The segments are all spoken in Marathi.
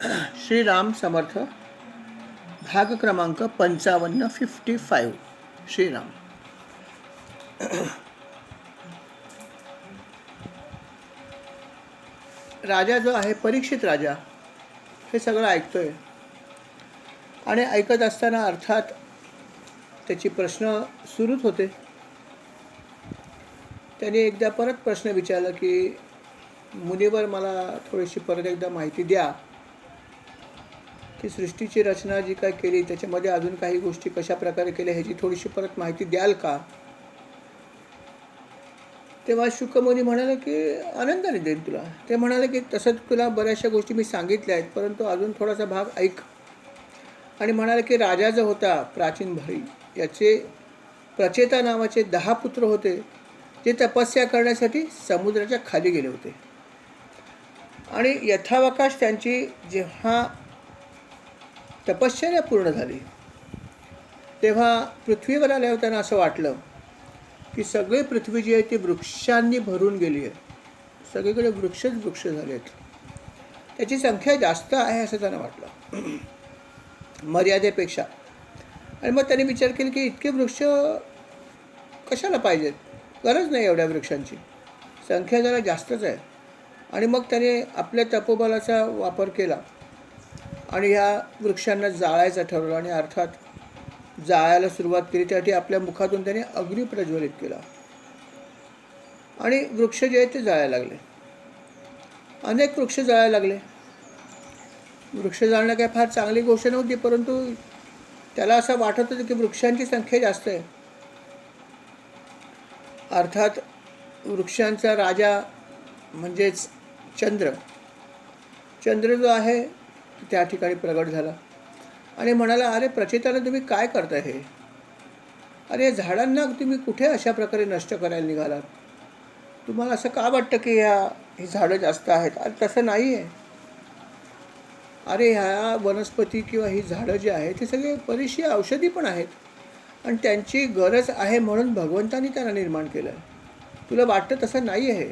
श्रीराम समर्थ भाग क्रमांक 55 श्रीराम. राजा जो आहे परीक्षित राजा हे सगळं ऐकतोय आणि ऐकत असताना अर्थात त्याची प्रश्न सुरूच होते. त्याने एकदा परत प्रश्न विचारला की मुनीवर मला थोडीशी परत एकदा माहिती द्या की सृष्टीची रचना जी काय केली त्याच्यामध्ये अजून काही गोष्टी कशा प्रकारे केल्या ह्याची थोडीशी परत माहिती द्याल का. तेव्हा शुकमुनी म्हणाले की आनंदाने देईन तुला. ते म्हणाले की तसं तुला बऱ्याचशा गोष्टी मी सांगितल्या आहेत परंतु अजून थोडासा भाग ऐक. आणि म्हणाले की राजा जो होता प्राचीन भरी याचे प्रचेता नावाचे 10 पुत्र होते जे तपस्या करण्यासाठी समुद्राच्या खाली गेले होते. आणि यथावकाश त्यांची जेव्हा तपश्चर्या पूर्ण झाली तेव्हा पृथ्वीवर आल्यावर त्यांना असं वाटलं की सगळी पृथ्वी जी आहे ती वृक्षांनी भरून गेली आहे. सगळीकडे वृक्षच वृक्ष झाले आहेत. त्याची संख्या जास्त आहे असं त्यांना वाटलं मर्यादेपेक्षा. आणि मग त्यांनी विचार केला की इतके वृक्ष कशाला पाहिजेत, गरज नाही एवढ्या वृक्षांची, संख्या जरा जास्तच आहे. आणि मग त्याने आपल्या तपोबलाचा वापर केला आणि ह्या वृक्षांना जाळायचं ठरवलं. आणि अर्थात जाळायला सुरुवात केली त्यासाठी आपल्या मुखातून त्याने अग्नी प्रज्वलित केला आणि वृक्ष जे आहेत ते जाळायला लागले. अनेक वृक्ष जाळायला लागले. वृक्ष जाळणं काय फार चांगली गोष्ट नव्हती परंतु त्याला असं वाटत होतं की वृक्षांची संख्या जास्त आहे. अर्थात वृक्षांचा राजा म्हणजेच चंद्र जो आहे त्या ठिकाणी प्रगट झाला आणि म्हणाला, अरे प्रचेताने तुम्ही काय करताय हे? अरे या झाडांना तुम्ही कुठे अशा प्रकारे नष्ट करायला निघालात? तुम्हाला असं का वाटतं की ही झाडं जास्त आहेत? अरे तसं नाही आहे. अरे ह्या वनस्पती किंवा ही झाडं जी आहेत ती सगळे बरीचशी औषधी पण आहेत आणि त्यांची गरज आहे म्हणून भगवंतानी त्यांना निर्माण केलं आहे. तुला वाटतं तसं नाही आहे.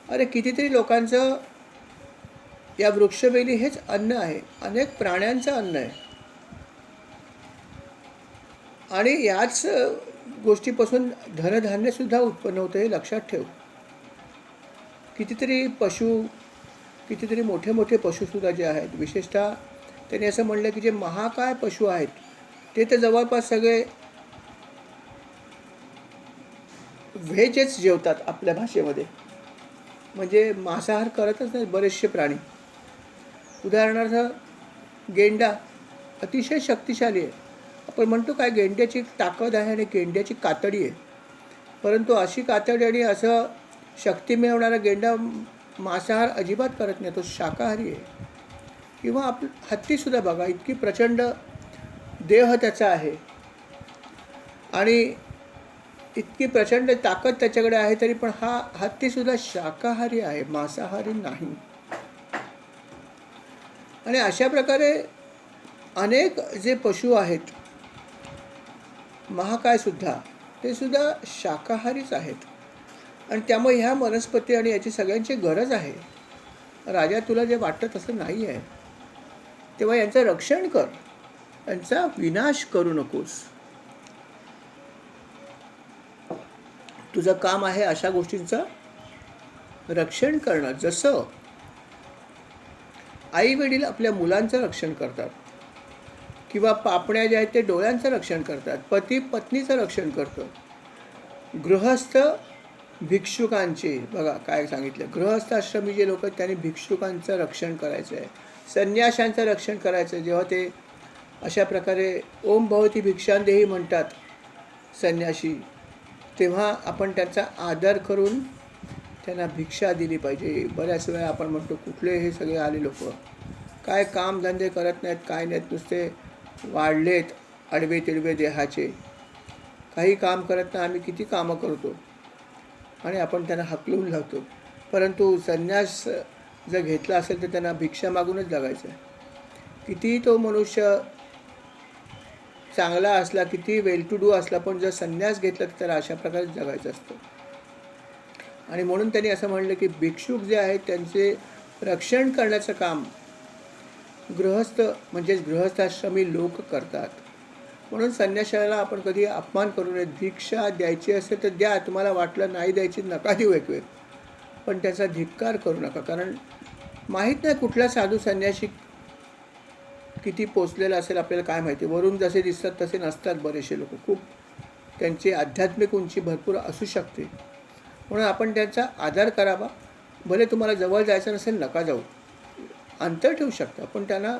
अरे कितीतरी लोकांचं या वृक्षवेली हेच अन्न आहे, अनेक प्राण्यांचं अन्न आहे. आणि याच गोष्टीपासून धनधान्यसुद्धा उत्पन्न होतं हे लक्षात ठेव. कितीतरी पशु, कितीतरी मोठे मोठे पशुसुद्धा जे आहेत, विशेषतः त्यांनी असं म्हणलं की जे महाकाय पशु आहेत ते तर जवळपास सगळे व्हेजच जेवतात आपल्या भाषेमध्ये, म्हणजे मांसाहार करतच नाही बरेचसे प्राणी. उदाहरणार्थ गेंडा अतिशय शक्तिशाली आहे. आपण म्हणतो काय गेंड्याची ताकद आहे आणि गेंड्याची कातडी आहे, परंतु अशी कातडी आणि असं शक्ती मिळवणारा गेंडा मांसाहार अजिबात करत नाही, तो शाकाहारी आहे. किंवा हत्तीसुद्धा बघा, इतकी प्रचंड देह त्याचा आहे आणि इतकी प्रचंड ताकद त्याच्याकडे आहे तरी पण हा हत्तीसुद्धा शाकाहारी आहे, मांसाहारी नाही. आणि अशा प्रकारे अनेक जे पशु आहेत महाकायसुद्धा ते सुद्धा शाकाहारीच आहेत. आणि त्यामुळे ह्या वनस्पती आणि याची सगळ्यांची गरज आहे. राजा तुला जे वाटतं तसं नाही आहे, तेव्हा यांचं रक्षण कर, यांचा विनाश करू नकोस. तुझं काम आहे अशा गोष्टींचं रक्षण करणं. जसं आई वडील आपल्या मुलांचं रक्षण करतात किंवा पापण्या ज्या आहेत ते डोळ्यांचं रक्षण करतात, पती पत्नीचं रक्षण करतं, गृहस्थ भिक्षुकांचे, बघा काय सांगितलं, गृहस्थ आश्रमी जे लोक आहेत त्यांनी भिक्षुकांचं रक्षण करायचं आहे, संन्याशांचं रक्षण करायचं आहे. जेव्हा ते अशा प्रकारे ओम भवती भिक्षांदेही म्हणतात संन्याशी, तेव्हा आपण त्याचा आदर करून त्यांना भिक्षा दिली पाहिजे. बऱ्याच वेळा आपण म्हणतो कुठले हे सगळे आले लोक काय कामधंदे करत नाहीत, काय नाहीत, नुसते वाढलेत अडवे तिडवे देहाचे, काही काम करत नाही. आम्ही किती कामं करतो आणि आपण त्यांना हकलून लावतो. परंतु संन्यास जर घेतला असेल तर त्यांना भिक्षा मागूनच जगायचं आहे. कितीही तो मनुष्य चांगला असला, किती वेल टू डू असला, पण जर संन्यास घेतला तर त्याला अशा प्रकारे जगायचं असतं. आणि म्हणून त्यांनी असं म्हणलं की भिक्षुक जे आहेत त्यांचे रक्षण करण्याचं काम गृहस्थ म्हणजेच गृहस्थाश्रमी लोक करतात. म्हणून संन्याशाला आपण कधी अपमान करू नये. दीक्षा द्यायची असेल तर द्या, तुम्हाला वाटलं नाही द्यायची नका देऊ एक वेळ, पण त्याचा धिक्कार करू नका. कारण माहीत नाही कुठला साधू संन्यासी किती पोचलेला असेल आपल्याला काय माहिती. वरून जसे दिसतात तसे नसतात बरेचसे लोक. खूप त्यांची आध्यात्मिक उंची भरपूर असू शकते. म्हणून आपण त्यांचा आदर करावा. भले तुम्हाला जवळ जायचं नसेल नका जाऊ, अंतर ठेवू शकता, पण त्यांना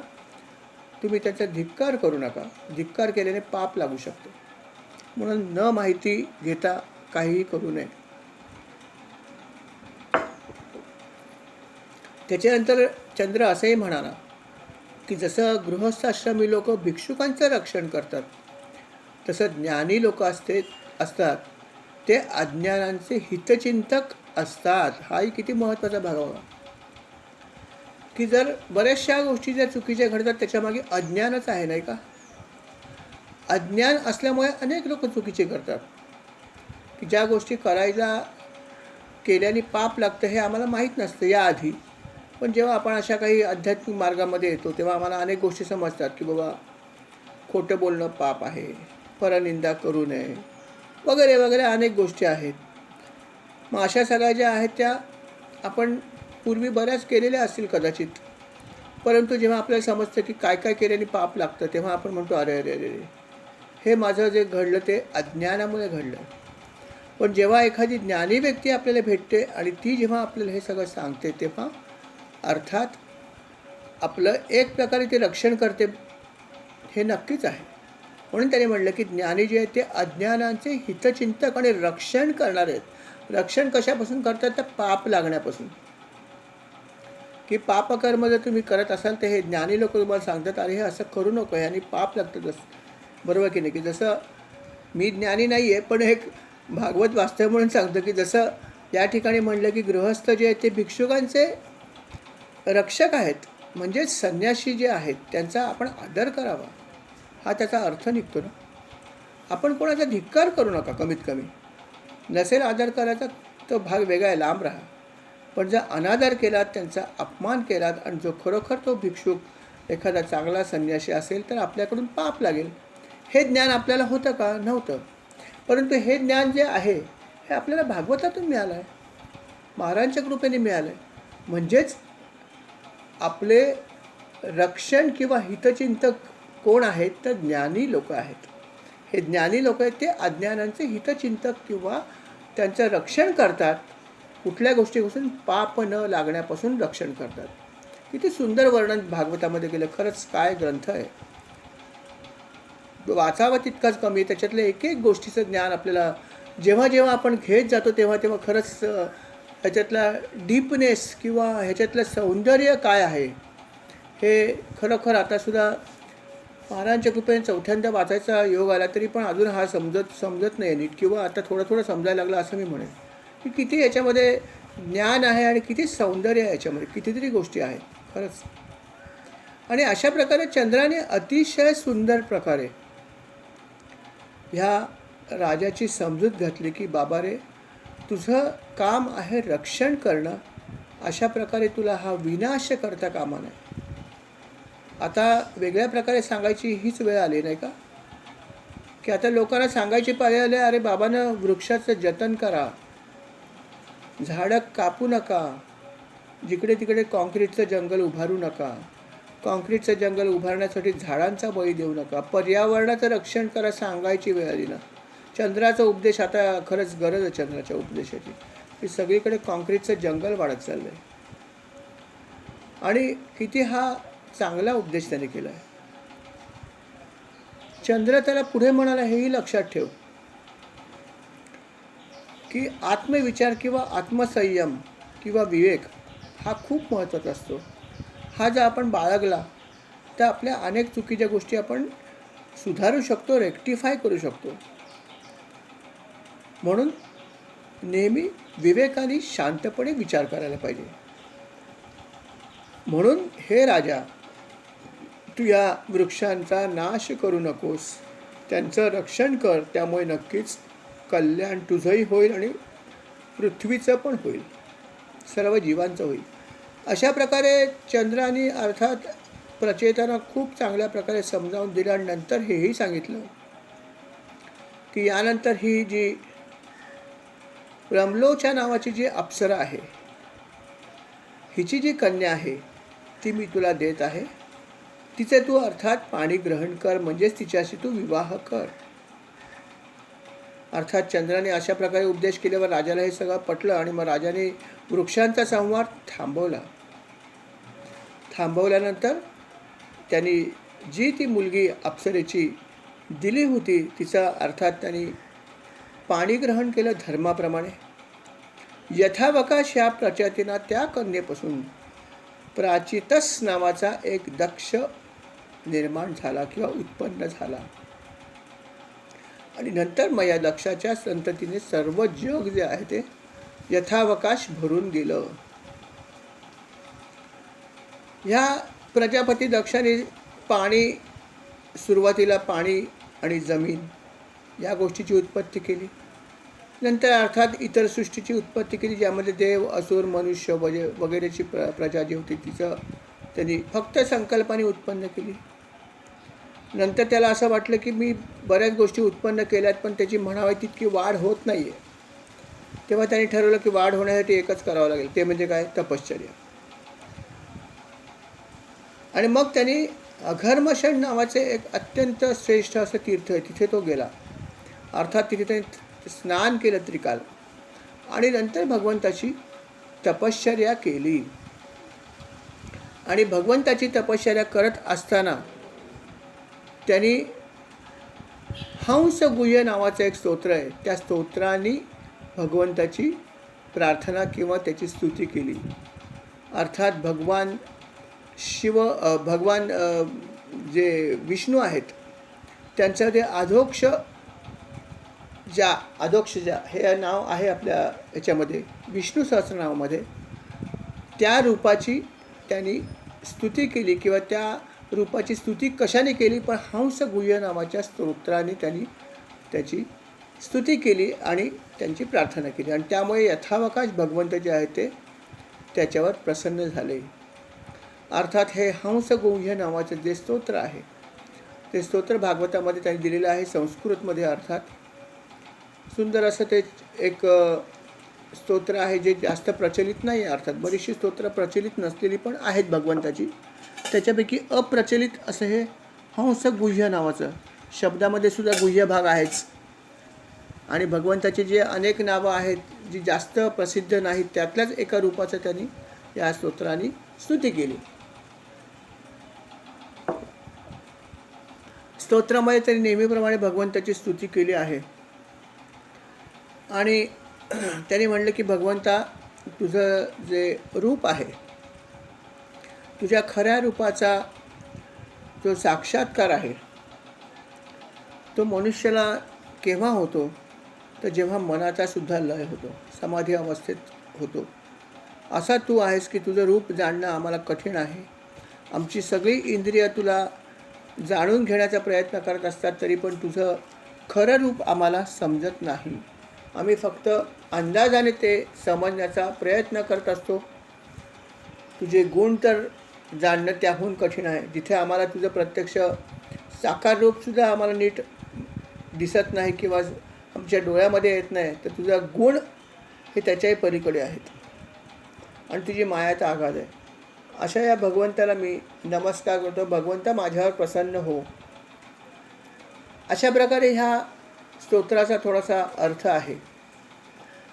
तुम्ही त्याचा धिक्कार करू नका. धिक्कार केल्याने पाप लागू शकतो. म्हणून न माहिती घेता काहीही करू नये. त्याच्यानंतर चंद्र असंही म्हणाला की जसं गृहस्थाश्रमी लोक भिक्षुकांचं रक्षण करतात, तसं ज्ञानी लोक असतात ते अज्ञानांचे हितचिंतक असतात. हाही किती महत्त्वाचा भाग हवा की जर बऱ्याचशा गोष्टी ज्या चुकीच्या घडतात त्याच्यामागे अज्ञानच आहे, नाही का. अज्ञान असल्यामुळे अनेक लोक चुकीचे करतात. की ज्या गोष्टी केल्याने पाप लागतं हे आम्हाला माहीत नसतं याआधी, पण जेव्हा आपण अशा काही आध्यात्मिक मार्गामध्ये येतो तेव्हा आम्हाला अनेक गोष्टी समजतात की बाबा खोटं बोलणं पाप आहे, परनिंदा करू नये, वगैरे वगैरे अनेक गोष्टी आहेत. मग अशा सगळ्या ज्या आहेत त्या आपण पूर्वी बऱ्याच केलेल्या असतील कदाचित, परंतु जेव्हा आपल्याला समजतं की काय काय केल्याने पाप लागतं तेव्हा आपण म्हणतो अरे अरे अरे हे माझं जे घडलं ते अज्ञानामुळे घडलं. पण जेव्हा एखादी ज्ञानी व्यक्ती आपल्याला भेटते आणि ती जेव्हा आपल्याला हे सगळं सांगते तेव्हा अर्थात आपलं एक प्रकारे ते रक्षण करते हे नक्कीच आहे. म्हणून त्याने म्हटलं की ज्ञानी जे आहेत ते अज्ञानांचे हितचिंतक आणि रक्षण करणारे आहेत. रक्षण कशापासून करतात तर पाप लागण्यापासून. की पापकर्म जर तुम्ही करत असाल तर हे ज्ञानी लोक तुम्हाला सांगतात अरे हे असं करू नको, ह्यानी पाप लागतं. जसं बरोबर की नाही, की जसं मी ज्ञानी नाही आहे पण एक भागवत वास्तव म्हणून सांगतो की जसं या ठिकाणी म्हणलं की गृहस्थ जे आहेत ते भिक्षुकांचे रक्षक आहेत, म्हणजेच संन्यासी जे आहेत त्यांचा आपण आदर करावा हा त्याचा अर्थ निघतो ना. आपण कोणाचा धिक्कार करू नका. कमीत कमी नसेल आदर करायचा तो भाग वेगळा आहे, लांब राहा. पण जर अनादर केलात, त्यांचा अपमान केलात आणि जो खरोखर तो भिक्षुक एखादा चांगला संन्यासी असेल तर आपल्याकडून पाप लागेल. हे ज्ञान आपल्याला होतं का? नव्हतं. परंतु हे ज्ञान जे आहे हे आपल्याला भागवतातून मिळालं आहे, महाराजांच्या कृपेने मिळालं आहे. म्हणजेच आपले रक्षण किंवा हितचिंतक कोण आहेत तर ज्ञानी लोक आहेत. हे ज्ञानी लोक आहेत ते अज्ञानांचे हितचिंतक किंवा त्यांचं रक्षण करतात. कुठल्या गोष्टीपासून पाप न लागण्यापासून रक्षण करतात. किती सुंदर वर्णन भागवतामध्ये केलं. खरंच काय ग्रंथ आहे. वाचावं तितकाच कमी. त्याच्यातल्या एक एक गोष्टीचं ज्ञान आपल्याला जेव्हा जेव्हा आपण घेत जातो तेव्हा तेव्हा खरंच ह्याच्यातला डीपनेस किंवा ह्याच्यातलं सौंदर्य काय आहे हे खरोखर आतासुद्धा महाराजांच्या कृपेने चौथ्यांदा वाचायचा योग आला तरी पण अजून हा समजत नाही नीट, किंवा आता थोडं थोडं समजायला लागलं असं मी म्हणेन. की किती याच्यामध्ये ज्ञान आहे आणि किती सौंदर्य आहे याच्यामध्ये, कितीतरी गोष्टी आहेत खरंच. आणि अशा प्रकारे चंद्राने अतिशय सुंदर प्रकारे ह्या राजाची समजूत घातली की बाबा रे तुझं काम आहे रक्षण करणं, अशा प्रकारे तुला हा विनाश करता कामा नये. आता वेगळ्या प्रकारे सांगायची हीच वेळ आली नाही का, की आता लोकांना सांगायची पाळी आली अरे बाबांनं वृक्षाचं जतन करा, झाडं कापू नका, जिकडे तिकडे कॉन्क्रीटचं जंगल उभारू नका, कॉन्क्रीटचं जंगल उभारण्यासाठी झाडांचा बळी देऊ नका, पर्यावरणाचं रक्षण करा, सांगायची वेळ आली ना. चंद्राचा उपदेश आता खरंच गरज आहे चंद्राच्या उपदेशाची, की सगळीकडे कॉन्क्रीटचं जंगल वाढत चाललं आहे. आणि किती हा चांगला उपदेश त्याने केला आहे. चंद्र त्याला पुढे म्हणाला हेही लक्षात ठेव की आत्मविचार किंवा आत्मसंयम किंवा विवेक हा खूप महत्त्वाचा असतो. हा जर आपण बाळगला तर आपल्या अनेक चुकीच्या गोष्टी आपण सुधारू शकतो, रेक्टिफाय करू शकतो. म्हणून नेहमी विवेकाने शांतपणे विचार करायला पाहिजे. म्हणून हे राजा तू या वृक्षांचा नाश करू नकोस, त्यांचं रक्षण कर, त्यामुळे नक्कीच कल्याण तुझंही होईल आणि पृथ्वीचं पण होईल, सर्व जीवांचं होईल. अशा प्रकारे चंद्राने अर्थात प्रचेताना खूप चांगल्या प्रकारे समजावून दिल्यानंतर हेही सांगितलं की यानंतर ही जी रमलोच्या नावाची जी अप्सरा आहे, हिची जी कन्या आहे ती मी तुला देत आहे. तिचे तू अर्थात पाणी ग्रहण कर, म्हणजेच तिच्याशी तू विवाह कर. अर्थात चंद्राने अशा प्रकारे उपदेश केल्यावर राजाला हे सगळं पटलं आणि मग राजाने वृक्षांचा संहार थांबवल्यानंतर त्यांनी जी ती मुलगी अप्सरेची दिली होती तिचा अर्थात त्यांनी पाणी ग्रहण केलं धर्माप्रमाणे. यथावकाश ह्या प्रजातींना त्या कन्येपासून प्राचितस नावाचा एक दक्ष निर्माण झाला किंवा उत्पन्न झाला. आणि नंतर मग या दक्षाच्या संततीने सर्व जग जे आहे ते यथावकाश भरून गेलं. ह्या प्रजापती दक्षाने पाणी, सुरुवातीला पाणी आणि जमीन या गोष्टीची उत्पत्ती केली. नंतर अर्थात इतर सृष्टीची उत्पत्ती केली, ज्यामध्ये देव, असुर, मनुष्य वगैरेची प्रजा जी होती तिचं त्यांनी फक्त संकल्पाने उत्पन्न केली. नंतर त्याला असं वाटलं की मी बऱ्याच गोष्टी उत्पन्न केल्यात पण त्याची म्हणावी तितकी वाढ होत नाही आहे. तेव्हा त्यांनी ठरवलं की वाढ होण्यासाठी एकच करावं लागेल, ते म्हणजे काय, तपश्चर्या. आणि मग त्यांनी अघर्मशण नावाचे एक अत्यंत श्रेष्ठ असं तीर्थ आहे, तिथे तो गेला. अर्थात तिथे त्याने स्नान केलं त्रिकाल आणि नंतर भगवंताची तपश्चर्या केली. आणि भगवंताची तपश्चर्या करत असताना त्यांनी हंस गुह्य नावाचं एक स्तोत्र आहे, त्या स्तोत्राने भगवंताची प्रार्थना किंवा त्याची स्तुती केली. अर्थात भगवान जे विष्णू आहेत त्यांचं ते अधोक्ष ज्या हे नाव आहे आपल्या याच्यामध्ये विष्णू सहस्रनामामध्ये, त्या रूपाची त्यांनी स्तुती केली किंवा त्या रूपाची स्तुती कशाने केली, पण हंस गुह्य नावाच्या स्तोत्राने त्यांनी त्याची स्तुती केली आणि त्यांची प्रार्थना केली. आणि त्यामुळे यथावकाश भगवंत जे आहे ते त्याच्यावर प्रसन्न झाले. अर्थात हे हंस गुह्य नावाचं जे स्तोत्र आहे ते स्तोत्र भागवतामध्ये त्यांनी दिलेलं आहे संस्कृतमध्ये. अर्थात सुंदर असं ते एक स्तोत्र आहे जे जास्त प्रचलित नाही आहे. अर्थात बरीचशी स्तोत्र प्रचलित नसलेली पण आहेत भगवंताची, त्याच्यापैकी अप्रचलित असं हे हंस गुह्य नावाचं, शब्दामध्ये सुद्धा गुह्य भाग आहेच. आणि भगवंताची जे अनेक नावं आहेत जी जास्त प्रसिद्ध नाहीत त्यातल्याच एका रूपाचं त्यांनी या स्तोत्राने स्तुती केली. स्तोत्रामध्ये त्यांनी नेहमीप्रमाणे भगवंताची स्तुती केली आहे. आणि त्यांनी म्हणलं की भगवंता, तुझं जे रूप आहे, तुझ्या खऱ्या रूपाचा जो साक्षात्कार आहे तो मनुष्याला केव्हा होतो, तर जेव्हा मनाचा सुद्धा लय होतो, समाधी अवस्थेत होतो. असा तू आहेस की तुझं रूप जाणणं आम्हाला कठीण आहे. आमची सगळी इंद्रिय तुला जाणून घेण्याचा प्रयत्न करत असतात तरी पण तुझं खरं रूप आम्हाला समजत नाही. आम्ही फक्त अंदाजाने ते समजण्याचा प्रयत्न करत असतो. तुझे गुण तर जाणणं त्याहून कठीण आहे. जिथे आम्हाला तुझं प्रत्यक्ष साकार रूपसुद्धा आम्हाला नीट दिसत नाही किंवा आमच्या डोळ्यामध्ये येत नाही, तर तुझा गुण हे त्याच्याही पलीकडे आहेत आणि तुझी माया तर आघात आहे. अशा या भगवंताला मी नमस्कार करतो. भगवंता माझ्यावर प्रसन्न हो. अशा प्रकारे ह्या स्तोत्राचा थोडासा अर्थ आहे.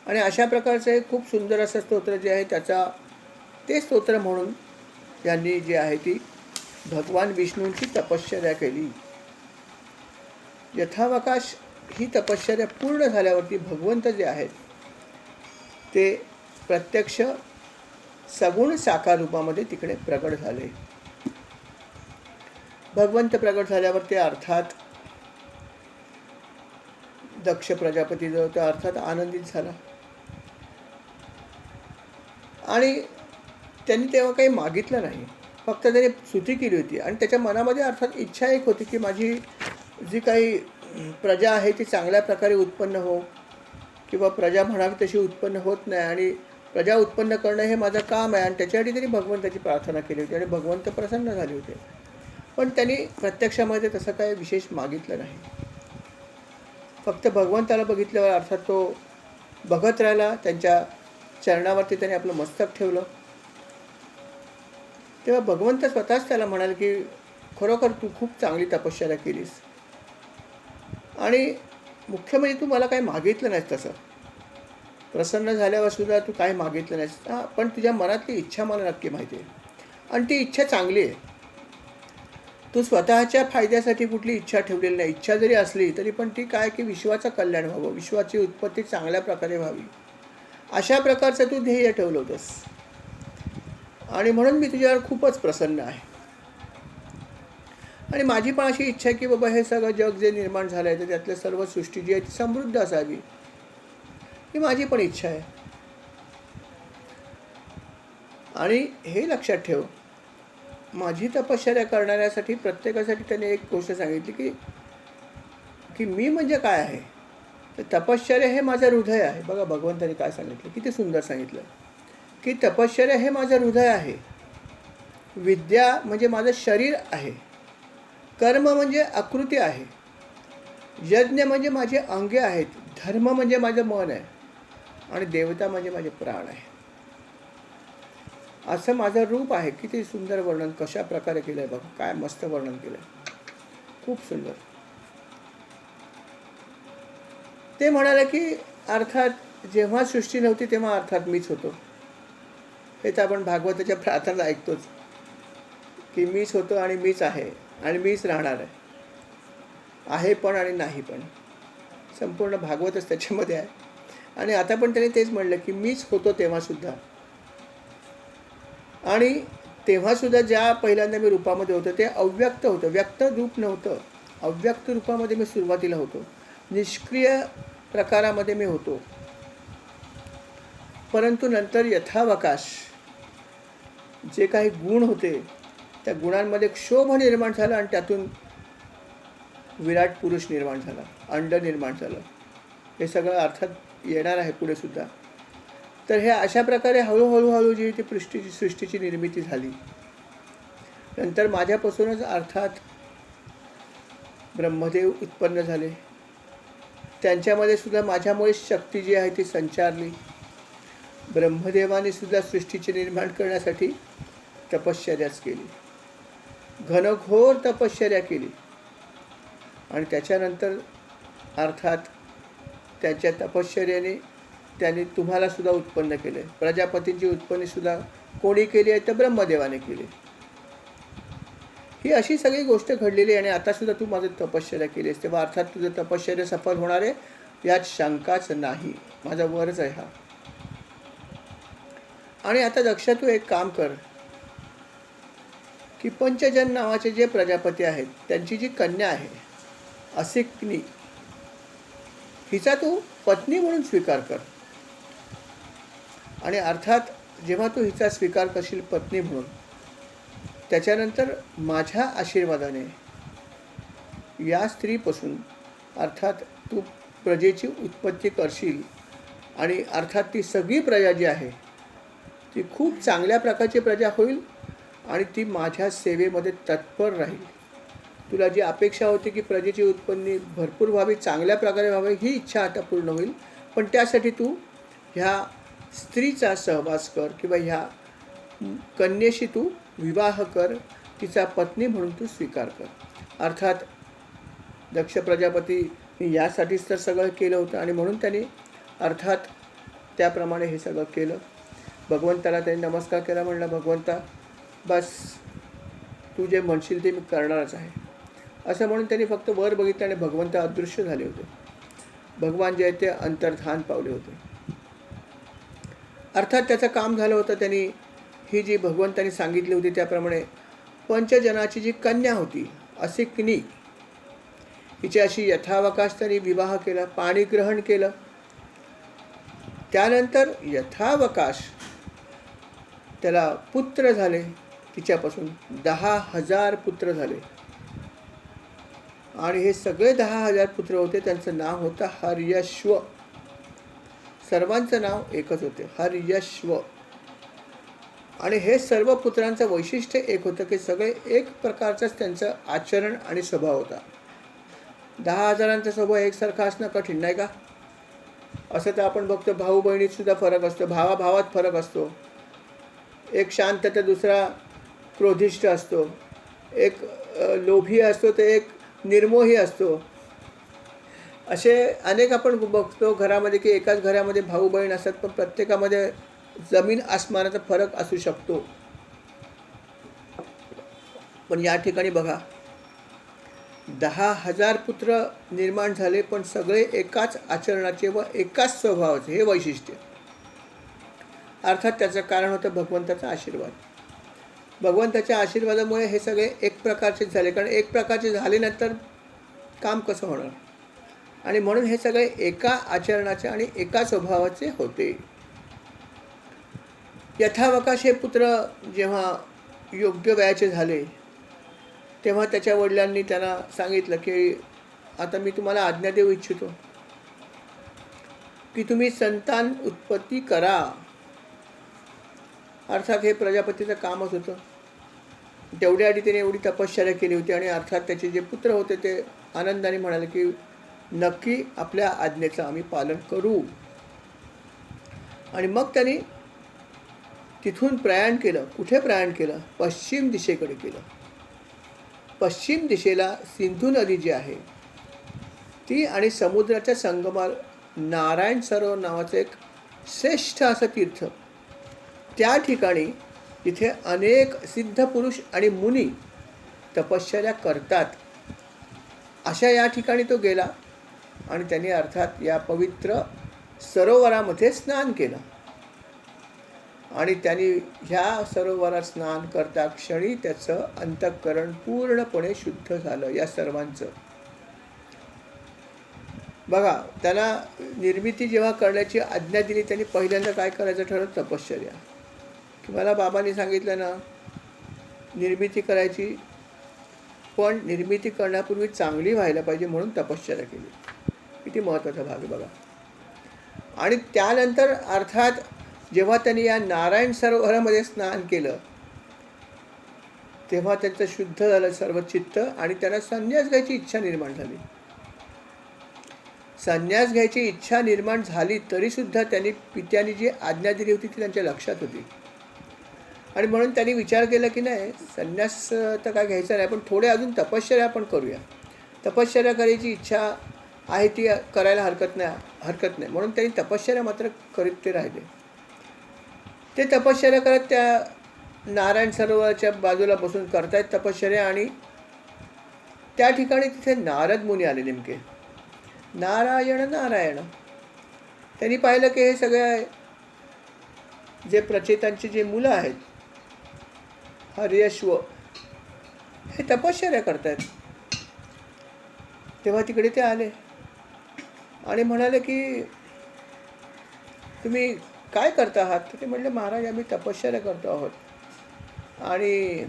आणि अशा प्रकारचं एक खूप सुंदर असं स्तोत्र जे आहे त्याचा ते स्तोत्र म्हणून यांनी जे आहे ती भगवान विष्णूंची तपश्चर्या केली. यथावकाश ही तपश्चर्या पूर्ण झाल्यावरती भगवंत जे आहेत ते प्रत्यक्ष सगुण साकार रूपामध्ये तिकडे प्रगट झाले. भगवंत प्रगट झाल्यावर ते अर्थात दक्ष प्रजापती जो होता अर्थात आनंदित झाला. आणि त्यांनी तेव्हा काही मागितलं नाही, फक्त त्याने स्तुती केली होती. आणि त्याच्या मनामध्ये अर्थात इच्छा एक होती की माझी जी काही प्रजा आहे ती चांगल्या प्रकारे उत्पन्न हो, किंवा प्रजा म्हणावी तशी उत्पन्न होत नाही आणि प्रजा उत्पन्न करणं हे माझं काम आहे. आणि त्याच्यासाठी त्यांनी भगवंताची प्रार्थना केली होती आणि भगवंत प्रसन्न झाले होते. पण त्यांनी प्रत्यक्षामध्ये तसं काही विशेष मागितलं नाही. फक्त भगवंताला बघितल्यावर अर्थात तो बघत राहिला. त्यांच्या चरणावरती त्याने आपलं मस्तक ठेवलं. तेव्हा भगवंत स्वतःच त्याला म्हणाले की खरोखर तू खूप चांगली तपश्चर्या केलीस आणि मुख्य म्हणजे तू मला काही मागितलं नाहीस. तसं प्रसन्न झाल्यावर सुद्धा तू काही मागितलं नाहीस. पण तुझ्या मनातली इच्छा मला नक्की माहिती आहे आणि ती इच्छा चांगली आहे. तू स्वतःच्या फायद्यासाठी कुठली इच्छा ठेवलेली नाही. इच्छा जरी असली तरी पण ती काय की विश्वाचं कल्याण व्हावं, विश्वाची उत्पत्ती चांगल्या प्रकारे व्हावी, अशा प्रकारचं तू ध्येय ठेवलं होतंस आणि म्हणून मी तुझ्यावर खूपच प्रसन्न आहे. आणि माझी पण अशी इच्छा आहे की बाबा हे सगळं जग जे निर्माण झालं आहे तर त्यातल्या सर्व सृष्टी जी आहे ती समृद्ध असावी, ही माझी पण इच्छा आहे. आणि हे लक्षात ठेव, माझी तपश्चर्या करणाऱ्यासाठी प्रत्येकासाठी त्याने एक गोष्ट सांगितली की की मी म्हणजे काय आहे. तर तपश्चर्या हे माझं हृदय आहे. बघा भगवंताने काय सांगितलं, किती सुंदर सांगितलं की तपश्चर्या हे माझं हृदय आहे, विद्या म्हणजे माझं शरीर आहे, कर्म म्हणजे आकृती आहे, यज्ञ म्हणजे माझे अंगे आहेत, धर्म म्हणजे माझं मन आहे आणि देवता म्हणजे माझे प्राण आहे. असं माझं रूप आहे. किती सुंदर वर्णन कशा प्रकारे केलं आहे बघा. काय मस्त वर्णन केलं आहे, खूप सुंदर. ते म्हणाले की अर्थात जेव्हा सृष्टी नव्हती तेव्हा अर्थात मीच होतो. हे तर आपण भागवताच्या प्रार्थना ऐकतोच की मीच होतो आणि मीच आहे आणि मीच राहणार आहे पण आणि नाही पण. संपूर्ण भागवतच त्याच्यामध्ये आहे. आणि आता पण त्याने तेच म्हणलं की मीच होतो तेव्हासुद्धा. आणि तेव्हासुद्धा ज्या पहिल्यांदा मी रूपामध्ये होतो ते अव्यक्त होतं, व्यक्त रूप नव्हतं. अव्यक्त रूपामध्ये मी सुरुवातीला होतो, निष्क्रिय प्रकारामध्ये मी होतो. परंतु नंतर यथावकाश जे काही गुण होते त्या गुणांमध्ये क्षोभ निर्माण झाला आणि त्यातून विराट पुरुष निर्माण झाला, अंड निर्माण झालं. हे सगळं अर्थात येणार आहे पुढे सुद्धा. तर हे अशा प्रकारे हळूहळू जी ती सृष्टीची निर्मिती झाली. नंतर माझ्यापासूनच अर्थात ब्रह्मदेव उत्पन्न झाले. त्यांच्यामध्ये सुद्धा माझ्यामुळे शक्ती जी आहे ती संचारली. ब्रह्मदेवाने सुद्धा सृष्टीचे निर्माण करण्यासाठी तपश्चर्याच केली, घनघोर तपश्चर्या केली. आणि त्याच्यानंतर अर्थात त्याच्या तपश्चर्याने त्याने तुम्हाला सुद्धा उत्पन्न केले. प्रजापतींची उत्पत्ती सुद्धा कोणी केली आहे तर ब्रह्मदेवाने केली. ही अशी सगळी गोष्ट घडलेली आहे. आणि आता सुद्धा तू माझं तपश्चर्या केलीस तेव्हा अर्थात तुझं तपश्चर्या सफल होणार आहे यात शंकाच नाही. माझा वरच आहे हा. आणि आता दक्ष तू एक काम कर की पंचजन नावाचे जे प्रजापती आहेत त्यांची जी कन्या आहे असिक्नी, हिचा तू पत्नी म्हणून स्वीकार कर. आणि अर्थात जेव्हा तू हिचा स्वीकार करशील पत्नी म्हणून, त्याच्यानंतर माझ्या आशीर्वादाने या स्त्रीपासून अर्थात तू प्रजेची उत्पत्ती करशील. आणि अर्थात ती सगळी प्रजा जी आहे ती खूप चांगल्या प्रकारची प्रजा होईल आणि ती माझ्या सेवेमध्ये तत्पर राहील. तुला जी अपेक्षा होती की प्रजेची उत्पत्ती भरपूर व्हावी, चांगल्या प्रकारे व्हावी, ही इच्छा आता पूर्ण होईल. पण त्यासाठी तू ह्या स्त्रीचा सहवास कर किंवा ह्या कन्येशी तू विवाह कर, तिचा पत्नी म्हणून तू स्वीकार कर. अर्थात दक्ष प्रजापती यासाठीच तर सगळं केलं होतं आणि म्हणून त्यांनी अर्थात त्याप्रमाणे हे सगळं केलं. भगवंताला त्यांनी नमस्कार केला, म्हणला भगवंता बस तू जे म्हणशील ते मी करणारच आहे असं म्हणून त्यांनी फक्त वर बघितलं आणि भगवंत अदृश्य झाले होते. भगवान जे आहे ते अंतर्धान पावले होते. अर्थात त्याचं काम झालं होतं. त्यांनी ही जी भगवंतांनी सांगितली होती त्याप्रमाणे पंचजनाची जी कन्या होती असिक्नी, हिच्याशी यथावकाश त्यांनी विवाह केला, पाणीग्रहण केलं. त्यानंतर यथावकाश त्याला पुत्र झाले. तिच्यापासून 10,000 पुत्र झाले. आणि हे सगळे 10,000 पुत्र होते. त्यांचं नाव होतं हर्यश्व. सर्वांचं नाव एकच होते, हर्यश्व. आणि हे सर्व पुत्रांचं वैशिष्ट्य एक होतं की सगळे एक प्रकारचंच त्यांचं आचरण आणि स्वभाव होता. 10,000 स्वभाव एकसारखा असणं कठीण नाही का? असं तर आपण बघतो, भाऊ बहिणीत सुद्धा फरक असतो, भावाभावात फरक असतो. एक शांत तर दुसरा क्रोधिष्ठ असतो, एक लोभी असतो तर एक निर्मोही असतो. असे अनेक आपण बघतो घरामध्ये की एकाच घरामध्ये भाऊ बहीण असतात, पण प्रत्येकामध्ये जमीन आसमानाचा फरक असू शकतो. पण या ठिकाणी बघा, 10,000 पुत्र निर्माण झाले, पण सगळे एकाच आचरणाचे व एकाच स्वभावाचे, हे वैशिष्ट्य. अर्थात त्याचं कारण होतं भगवंताचा आशीर्वाद. भगवंताच्या आशीर्वादामुळे हे सगळे एक प्रकारचेच झाले, कारण एक प्रकारचे झाल्यानंतर काम कसं होणार. आणि म्हणून हे सगळे एका आचरणाचे आणि एका स्वभावाचे होते. यथावकाश हे पुत्र जेव्हा योग्य वयाचे झाले, तेव्हा त्याच्या वडिलांनी त्यांना सांगितलं की आता मी तुम्हाला आज्ञा देऊ इच्छितो की तुम्ही संतान उत्पत्ती करा. अर्थात हे प्रजापतीचं कामच होतं. तेवढ्याआधी त्याने एवढी तपश्चर्या केली होती आणि अर्थात त्याचे जे पुत्र होते ते आनंदाने म्हणाले की नक्की आपल्या आज्ञेचं आम्ही पालन करू. आणि मग त्यांनी तिथून प्रयाण केलं. कुठे प्रयाण केलं? पश्चिम दिशेकडे केलं. पश्चिम दिशेला सिंधू नदी जी आहे ती आणि समुद्राच्या संगमावर नारायण सरोवर नावाचं एक श्रेष्ठ असं तीर्थ, त्या ठिकाणी तिथे अनेक सिद्ध पुरुष आणि मुनी तपश्चर्या करतात. अशा या ठिकाणी तो गेला आणि त्यांनी अर्थात या पवित्र सरोवरामध्ये स्नान केलं. आणि त्यांनी ह्या सरोवरात स्नान करता क्षणी त्याचं अंतःकरण पूर्णपणे शुद्ध झालं. या सर्वांचं बघा, त्यांना निर्मिती जेव्हा करण्याची आज्ञा दिली, त्यांनी पहिल्यांदा काय करायचं ठरवलं? तपश्चर्या. की मला बाबांनी सांगितलं ना निर्मिती करायची, पण निर्मिती करण्यापूर्वी चांगली व्हायला पाहिजे, म्हणून तपश्चर्या केली. किती महत्त्वाचा भाग आहे बघा. आणि त्यानंतर अर्थात जेव्हा त्यांनी या नारायण सरोवरामध्ये स्नान केलं, तेव्हा त्यांचं शुद्ध झालं सर्व चित्त आणि त्यांना संन्यास घ्यायची इच्छा निर्माण झाली. संन्यास घ्यायची इच्छा निर्माण झाली तरीसुद्धा त्यांनी पित्यांनी जी आज्ञा दिली होती ती त्यांच्या लक्षात होती. आणि म्हणून त्यांनी विचार केला की नाही, संन्यास तर काय घ्यायचा नाही, पण थोडे अजून तपश्चर्या आपण करूया. तपश्चर्या करायची इच्छा आहे ती करायला हरकत नाही. म्हणून त्यांनी तपश्चर्या मात्र करीत ते राहिले. ते तपश्चर्या करत त्या नारायण सरोवराच्या बाजूला बसून करतायत तपश्चर्या. आणि त्या ठिकाणी तिथे नारद मुनी आले. नेमके नारायण नारायण. त्यांनी पाहिलं की हे सगळे जे प्रचेतांची जे मुलं आहेत, हर्यश्व, हे तपश्चर्या करतायत. तेव्हा तिकडे ते आले आणि म्हणाले की तुम्ही काय करता आहात? ते म्हणले, महाराज आम्ही तपश्चर्या करतो आहोत आणि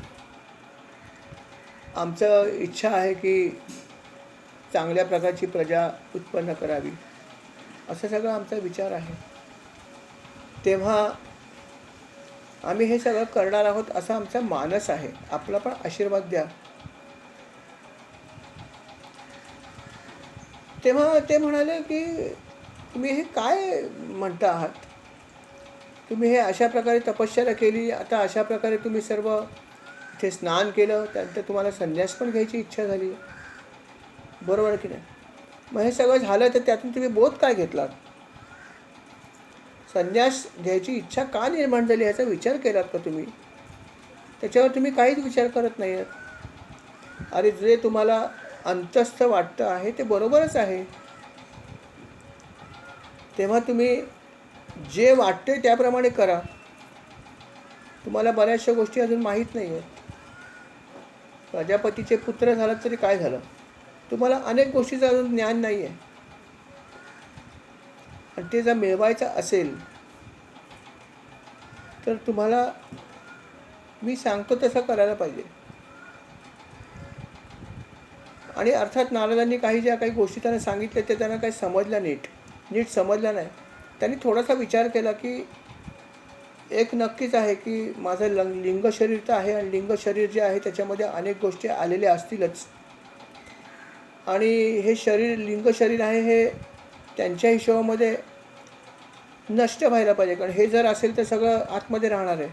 आमचं इच्छा आहे की चांगल्या प्रकारची प्रजा उत्पन्न करावी, असं सगळं आमचा विचार आहे. तेव्हा आम्ही हे सगळं करणार आहोत असा आमचा मानस आहे, आपला पण आशीर्वाद द्या. तेव्हा ते म्हणाले की तुम्ही हे काय म्हणता आहात? तुम्ही हे अशा प्रकारे तपश्चर्या केली, आता अशा प्रकारे तुम्ही सर्व इथे स्नान केलं, त्यानंतर तुम्हाला संन्यास पण घ्यायची इच्छा झाली, बरोबर की नाही? मग हे सगळं झालं तर त्यातून तुम्ही बोध काय घेतलात? संन्यास घ्यायची इच्छा का निर्माण झाली ह्याचा विचार केलात का तुम्ही? त्याच्यावर तुम्ही काहीच विचार करत नाही आहात. अरे जे तुम्हाला अंतस्थ वाटतं आहे ते बरोबरच आहे. तेव्हा तुम्ही जे वाटते त्याप्रमाणे करा. तुम्हाला बऱ्याचशा गोष्टी अजून माहीत नाही आहेत. प्रजापतीचे पुत्र झालात तरी काय झालं? तुम्हाला अनेक गोष्टीचं अजून ज्ञान नाही आहे. आणि ते जर मिळवायचं असेल तर तुम्हाला मी सांगतो तसं करायला पाहिजे. आणि अर्थात नारदांनी ज्या काही गोष्टी त्यांना सांगितल्या ते त्यांना काही समजल्या नीट समजल्या नाही. त्यांनी थोडासा विचार केला की एक नक्कीच आहे की माझं लिंग शरीर तर आहे आणि लिंग शरीर जे आहे त्याच्यामध्ये अनेक गोष्टी आलेल्या असतीलच. आणि हे शरीर लिंग शरीर आहे हे त्यांच्या हिशोबामध्ये नष्ट व्हायला पाहिजे, कारण हे जर असेल तर सगळं आतमध्ये राहणार आहे.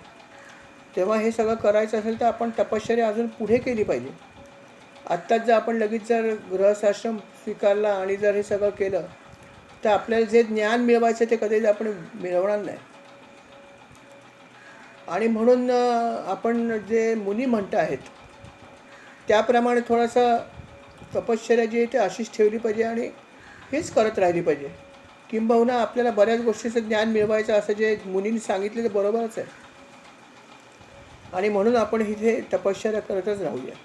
तेव्हा हे सगळं करायचं असेल तर आपण तपश्चर्या अजून पुढे केली पाहिजे. आत्ताच जर आपण लगेच जर गृहस्थाश्रम स्वीकारला आणि जर हे सगळं केलं तर आपल्याला जे ज्ञान मिळवायचं ते कधीच आपण मिळवणार नाही. आणि म्हणून आपण जे मुनी म्हणत आहेत त्याप्रमाणे थोडासा तपश्चर्या जी आहे ती अशीच ठेवली पाहिजे आणि हेच करत राहिली पाहिजे. किंबहुना आपल्याला बऱ्याच गोष्टीचं ज्ञान मिळवायचं असं जे मुनींनी सांगितलं ते बरोबरच आहे. आणि म्हणून आपण इथे तपश्चर्या करतच राहूया.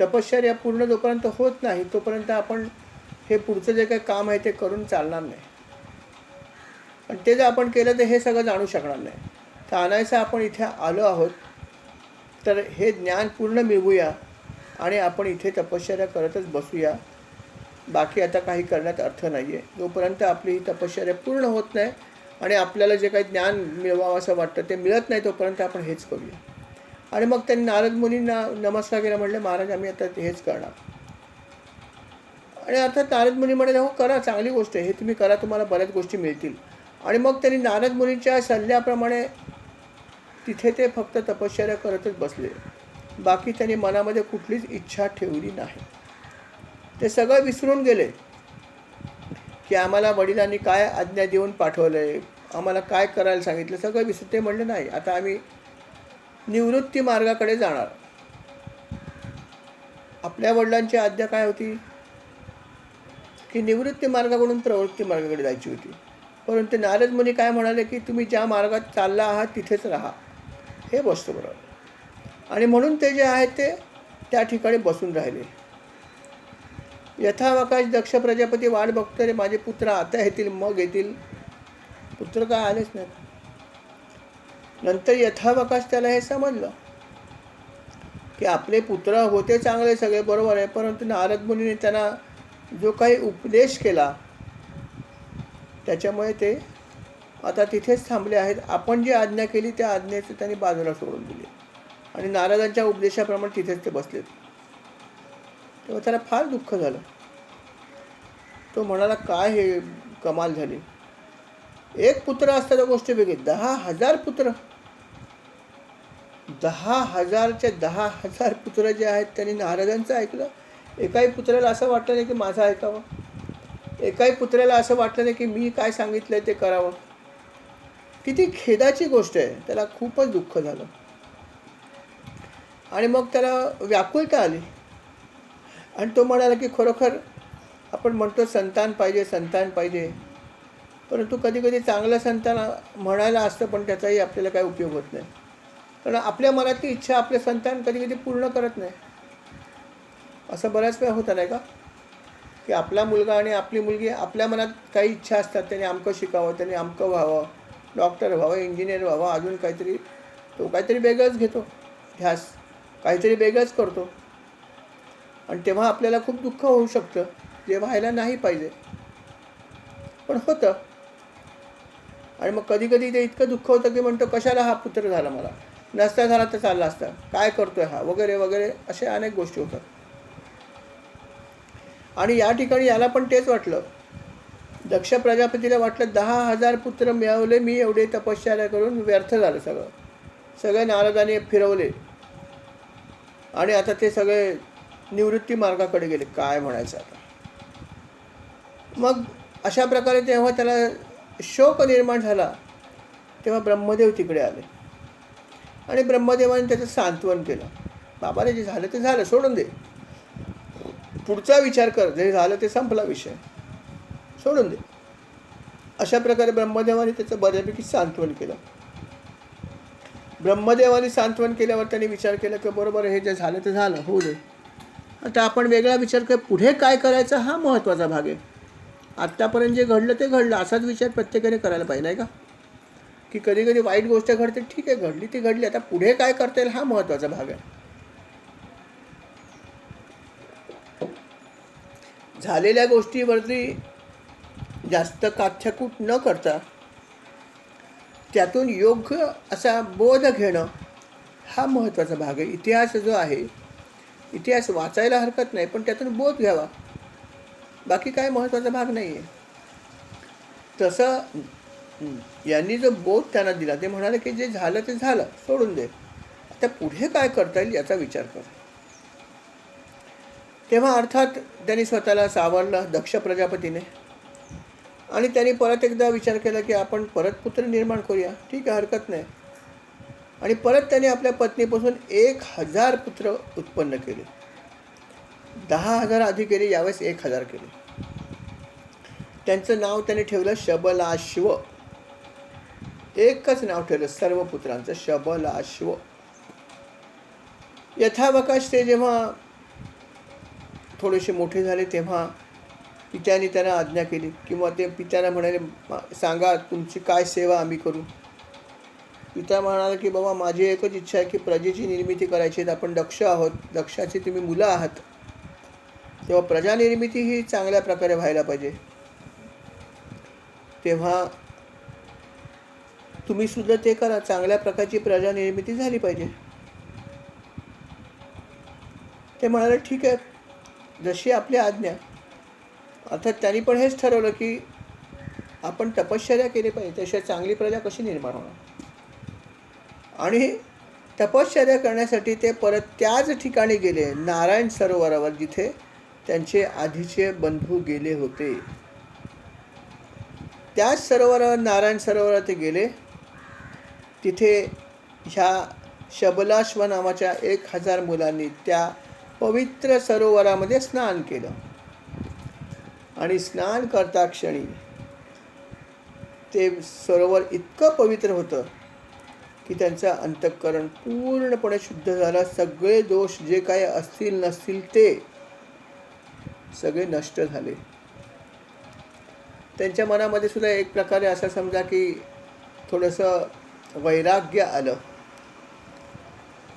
तपश्चर्या पूर्ण जोपर्यंत होत नाही तोपर्यंत आपण हे पुढचं जे काही काम आहे ते करून चालणार नाही. आणि ते जर आपण केलं तर हे सगळं जाणू शकणार नाही. तर आणायचं आपण इथे आलो आहोत तर हे ज्ञान पूर्ण मिळवूया आणि आपण इथे तपश्चर्या करतच बसूया. बाकी आता काही करण्यात अर्थ नाही आहे. जोपर्यंत आपली ही तपश्चर्या पूर्ण होत नाही आणि आपल्याला जे काही ज्ञान मिळवावं असं वाटतं ते मिळत नाही तोपर्यंत आपण हेच करूया. आणि मग त्यांनी नारद मुनींना नमस्कार केला, म्हटले महाराज आम्ही आता हेच करणार. आणि अर्थात नारद मुनी म्हणाले हो करा, चांगली गोष्ट आहे, हे तुम्ही करा, तुम्हाला बऱ्याच गोष्टी मिळतील. आणि मग त्यांनी नारद मुनींच्या सल्ल्याप्रमाणे तिथे ते फक्त तपश्चर्या करतच बसले. बाकी त्यांनी मनामध्ये कुठलीच इच्छा ठेवली नाही. ते सगळं विसरून गेले की आम्हाला वडिलांनी काय आज्ञा देऊन पाठवलं आहे, आम्हाला काय करायला सांगितलं, सगळं विसरून ते म्हणले नाही आता आम्ही निवृत्ती मार्गाकडे जाणार. आपल्या वडिलांची आज्ञा काय होती की निवृत्ती मार्गाकडून प्रवृत्ती मार्गाकडे जायची होती. परंतु नारद मुनी काय म्हणाले की तुम्ही ज्या मार्गात चालला आहात तिथेच राहा, हे वस्तू बरोबर. आणि म्हणून ते जे आहेत ते त्या ठिकाणी बसून राहिले. यथावकाश दक्ष प्रजापती वाट बघतोय, माझे पुत्र आता येतील मग येतील. पुत्र काय आलेच नाहीत. नंतर यथावकाश त्याला हे समजलं की आपले पुत्र होते चांगले सगळे बरोबर आहे, परंतु नारद मुनीने त्यांना जो काही उपदेश केला त्याच्यामुळे ते आता तिथेच थांबले आहेत. आपण जी आज्ञा केली त्या आज्ञेचं त्यांनी बाजूला सोडून दिली आणि नारदांच्या उपदेशाप्रमाणे तिथेच ते बसलेत. तेव्हा त्याला फार दुःख झालं. तो म्हणाला काय हे कमाल झाली. एक पुत्र असता तर गोष्ट वेगळी, 10,000 पुत्र, 10,000चे 10,000 पुत्र जे आहेत त्यांनी नारदांचं ऐकलं. एकाही पुत्राला असं वाटलं नाही की माझं ऐकावं, एकाही पुत्राला असं वाटलं नाही की मी काय सांगितलं ते करावं. किती खेदाची गोष्ट आहे. त्याला खूपच दुःख झालं आणि मग त्याला व्याकुलता आली आणि तो म्हणाला की खरोखर आपण म्हणतो संतान पाहिजे संतान पाहिजे, परंतु कधी कधी चांगलं संतान म्हणायला असतं पण त्याचाही आपल्याला काही उपयोग होत नाही. कारण आपल्या मनातली इच्छा आपले संतान कधी कधी पूर्ण करत नाही. असं बऱ्याच वेळा होतं नाही का की आपला मुलगा आणि आपली मुलगी आपल्या मनात काही इच्छा असतात, त्याने अमकं शिकावं, त्याने अमकं व्हावं, डॉक्टर व्हावं, इंजिनियर व्हावं, अजून काहीतरी, तो काहीतरी वेगळंच घेतो ध्यास, काहीतरी वेगळंच करतो आणि तेव्हा आपल्याला खूप दुःख होऊ शकतं, जे व्हायला नाही पाहिजे पण होतं. आणि मग कधी कधी ते इतकं दुःख होतं की म्हणतो कशाला हा पुत्र झाला, मला नसता झाला तर चालला असता, काय करतोय हा वगैरे वगैरे, असे अनेक गोष्टी होतात. आणि या ठिकाणी याला पण तेच वाटलं. दक्ष प्रजापतीला वाटलं 10,000 पुत्र मिळवले मी, एवढे तपश्चर्या करून व्यर्थ झालं सगळं, सगळे नारदाने फिरवले आणि आता ते सगळे निवृत्ती मार्गाकडे गेले, काय म्हणायचं आता. मग अशा प्रकारे तेव्हा त्याला शोक निर्माण झाला. तेव्हा ब्रह्मदेव तिकडे आले आणि ब्रह्मदेवाने त्याचं सांत्वन केलं. बाबा रे, जे झालं ते झालं, सोडून दे, पुढचा विचार कर, जे झालं ते संपला विषय, सोडून दे. अशा प्रकारे ब्रह्मदेवाने त्याचं बऱ्यापैकी सांत्वन केलं. ब्रह्मदेवाने सांत्वन केल्यावर त्यांनी विचार केला की बरोबर हे जे झालं ते झालं, होऊ दे, आता आपण वेगळा विचार कर, पुढे काय करायचं हा महत्त्वाचा भाग आहे. आत्तापर्यंत जे घडलं ते घडलं, असाच विचार प्रत्येकाने करायला पाहिजे नाही का. की कधी कधी वाईट गोष्ट घडते, ठीक आहे घडली ती घडली, आता पुढे काय करता येईल हा महत्त्वाचा भाग आहे. झालेल्या गोष्टीवरती जास्त काथ्याकूट न करता त्यातून योग्य असा बोध घेणं हा महत्त्वाचा भाग आहे. इतिहास जो आहे, इतिहास वाचायला हरकत नाही, पण त्यातून बोध घ्यावा, बाकी काय महत्त्वाचा भाग नाही आहे. तसं यांनी जो बोध त्यांना दिला, ते म्हणाले की जे झालं ते झालं, सोडून दे, आता पुढे काय करता येईल याचा विचार कर. तेव्हा अर्थात त्यांनी स्वतःला सावरलं दक्ष प्रजापतीने, आणि त्यांनी परत एकदा विचार केला की आपण परत पुत्र निर्माण करूया. ठीक आहे, हरकत नाही. आणि परत त्यांनी आपल्या पत्नीपासून 1000 पुत्र उत्पन्न केले. 10,000 आधी केले, यावेळेस 1000 केले. त्यांचं नाव त्यांनी ठेवलं शबलाश्व. एकच नाव ठेवलं सर्व पुत्रांचं, शबलाश्व. यथावकाश ते जेव्हा थोडेसे मोठे झाले तेव्हा पित्याने त्यांना आज्ञा केली, किंवा ते पित्याला म्हणाले, सांगा तुमची काय सेवा आम्ही करू. पिता म्हणाला की बाबा, माझी एकच इच्छा आहे की प्रजेची निर्मिती करायची. आपण दक्ष आहोत, दक्षाची तुम्ही मुलं आहात, तेव्हा प्रजानिर्मिती ही चांगल्या प्रकारे व्हायला पाहिजे. तेव्हा तुम्ही सुद्धा ते करा, चांगल्या प्रकारची प्रजानिर्मिती झाली पाहिजे. ते म्हणाले ठीक आहे, जशी आपली आज्ञा. अर्थात त्यांनी पण हेच ठरवलं की आपण तपश्चर्या केली पाहिजे, त्याशिवाय चांगली प्रजा कशी निर्माण होणार. आणि तपश्चर्या करण्यासाठी ते परत त्याच ठिकाणी गेले, नारायण सरोवरावर, जिथे त्यांचे आधीचे बंधू गेले होते. त्याच सरोवरावर, नारायण सरोवरात ते गेले. तिथे ह्या शबलाश्व नावाच्या 1000 मुलांनी त्या पवित्र सरोवरामध्ये स्नान केलं. आणि स्नान करता क्षणी ते सरोवर इतकं पवित्र होतं की त्यांचं अंतःकरण पूर्णपणे शुद्ध झालं. सगळे दोष जे काही असतील नसतील ते सगळे नष्ट झाले. त्यांच्या मनामध्ये सुद्धा एक प्रकारे असं समजा की थोडंसं वैराग्य आलं.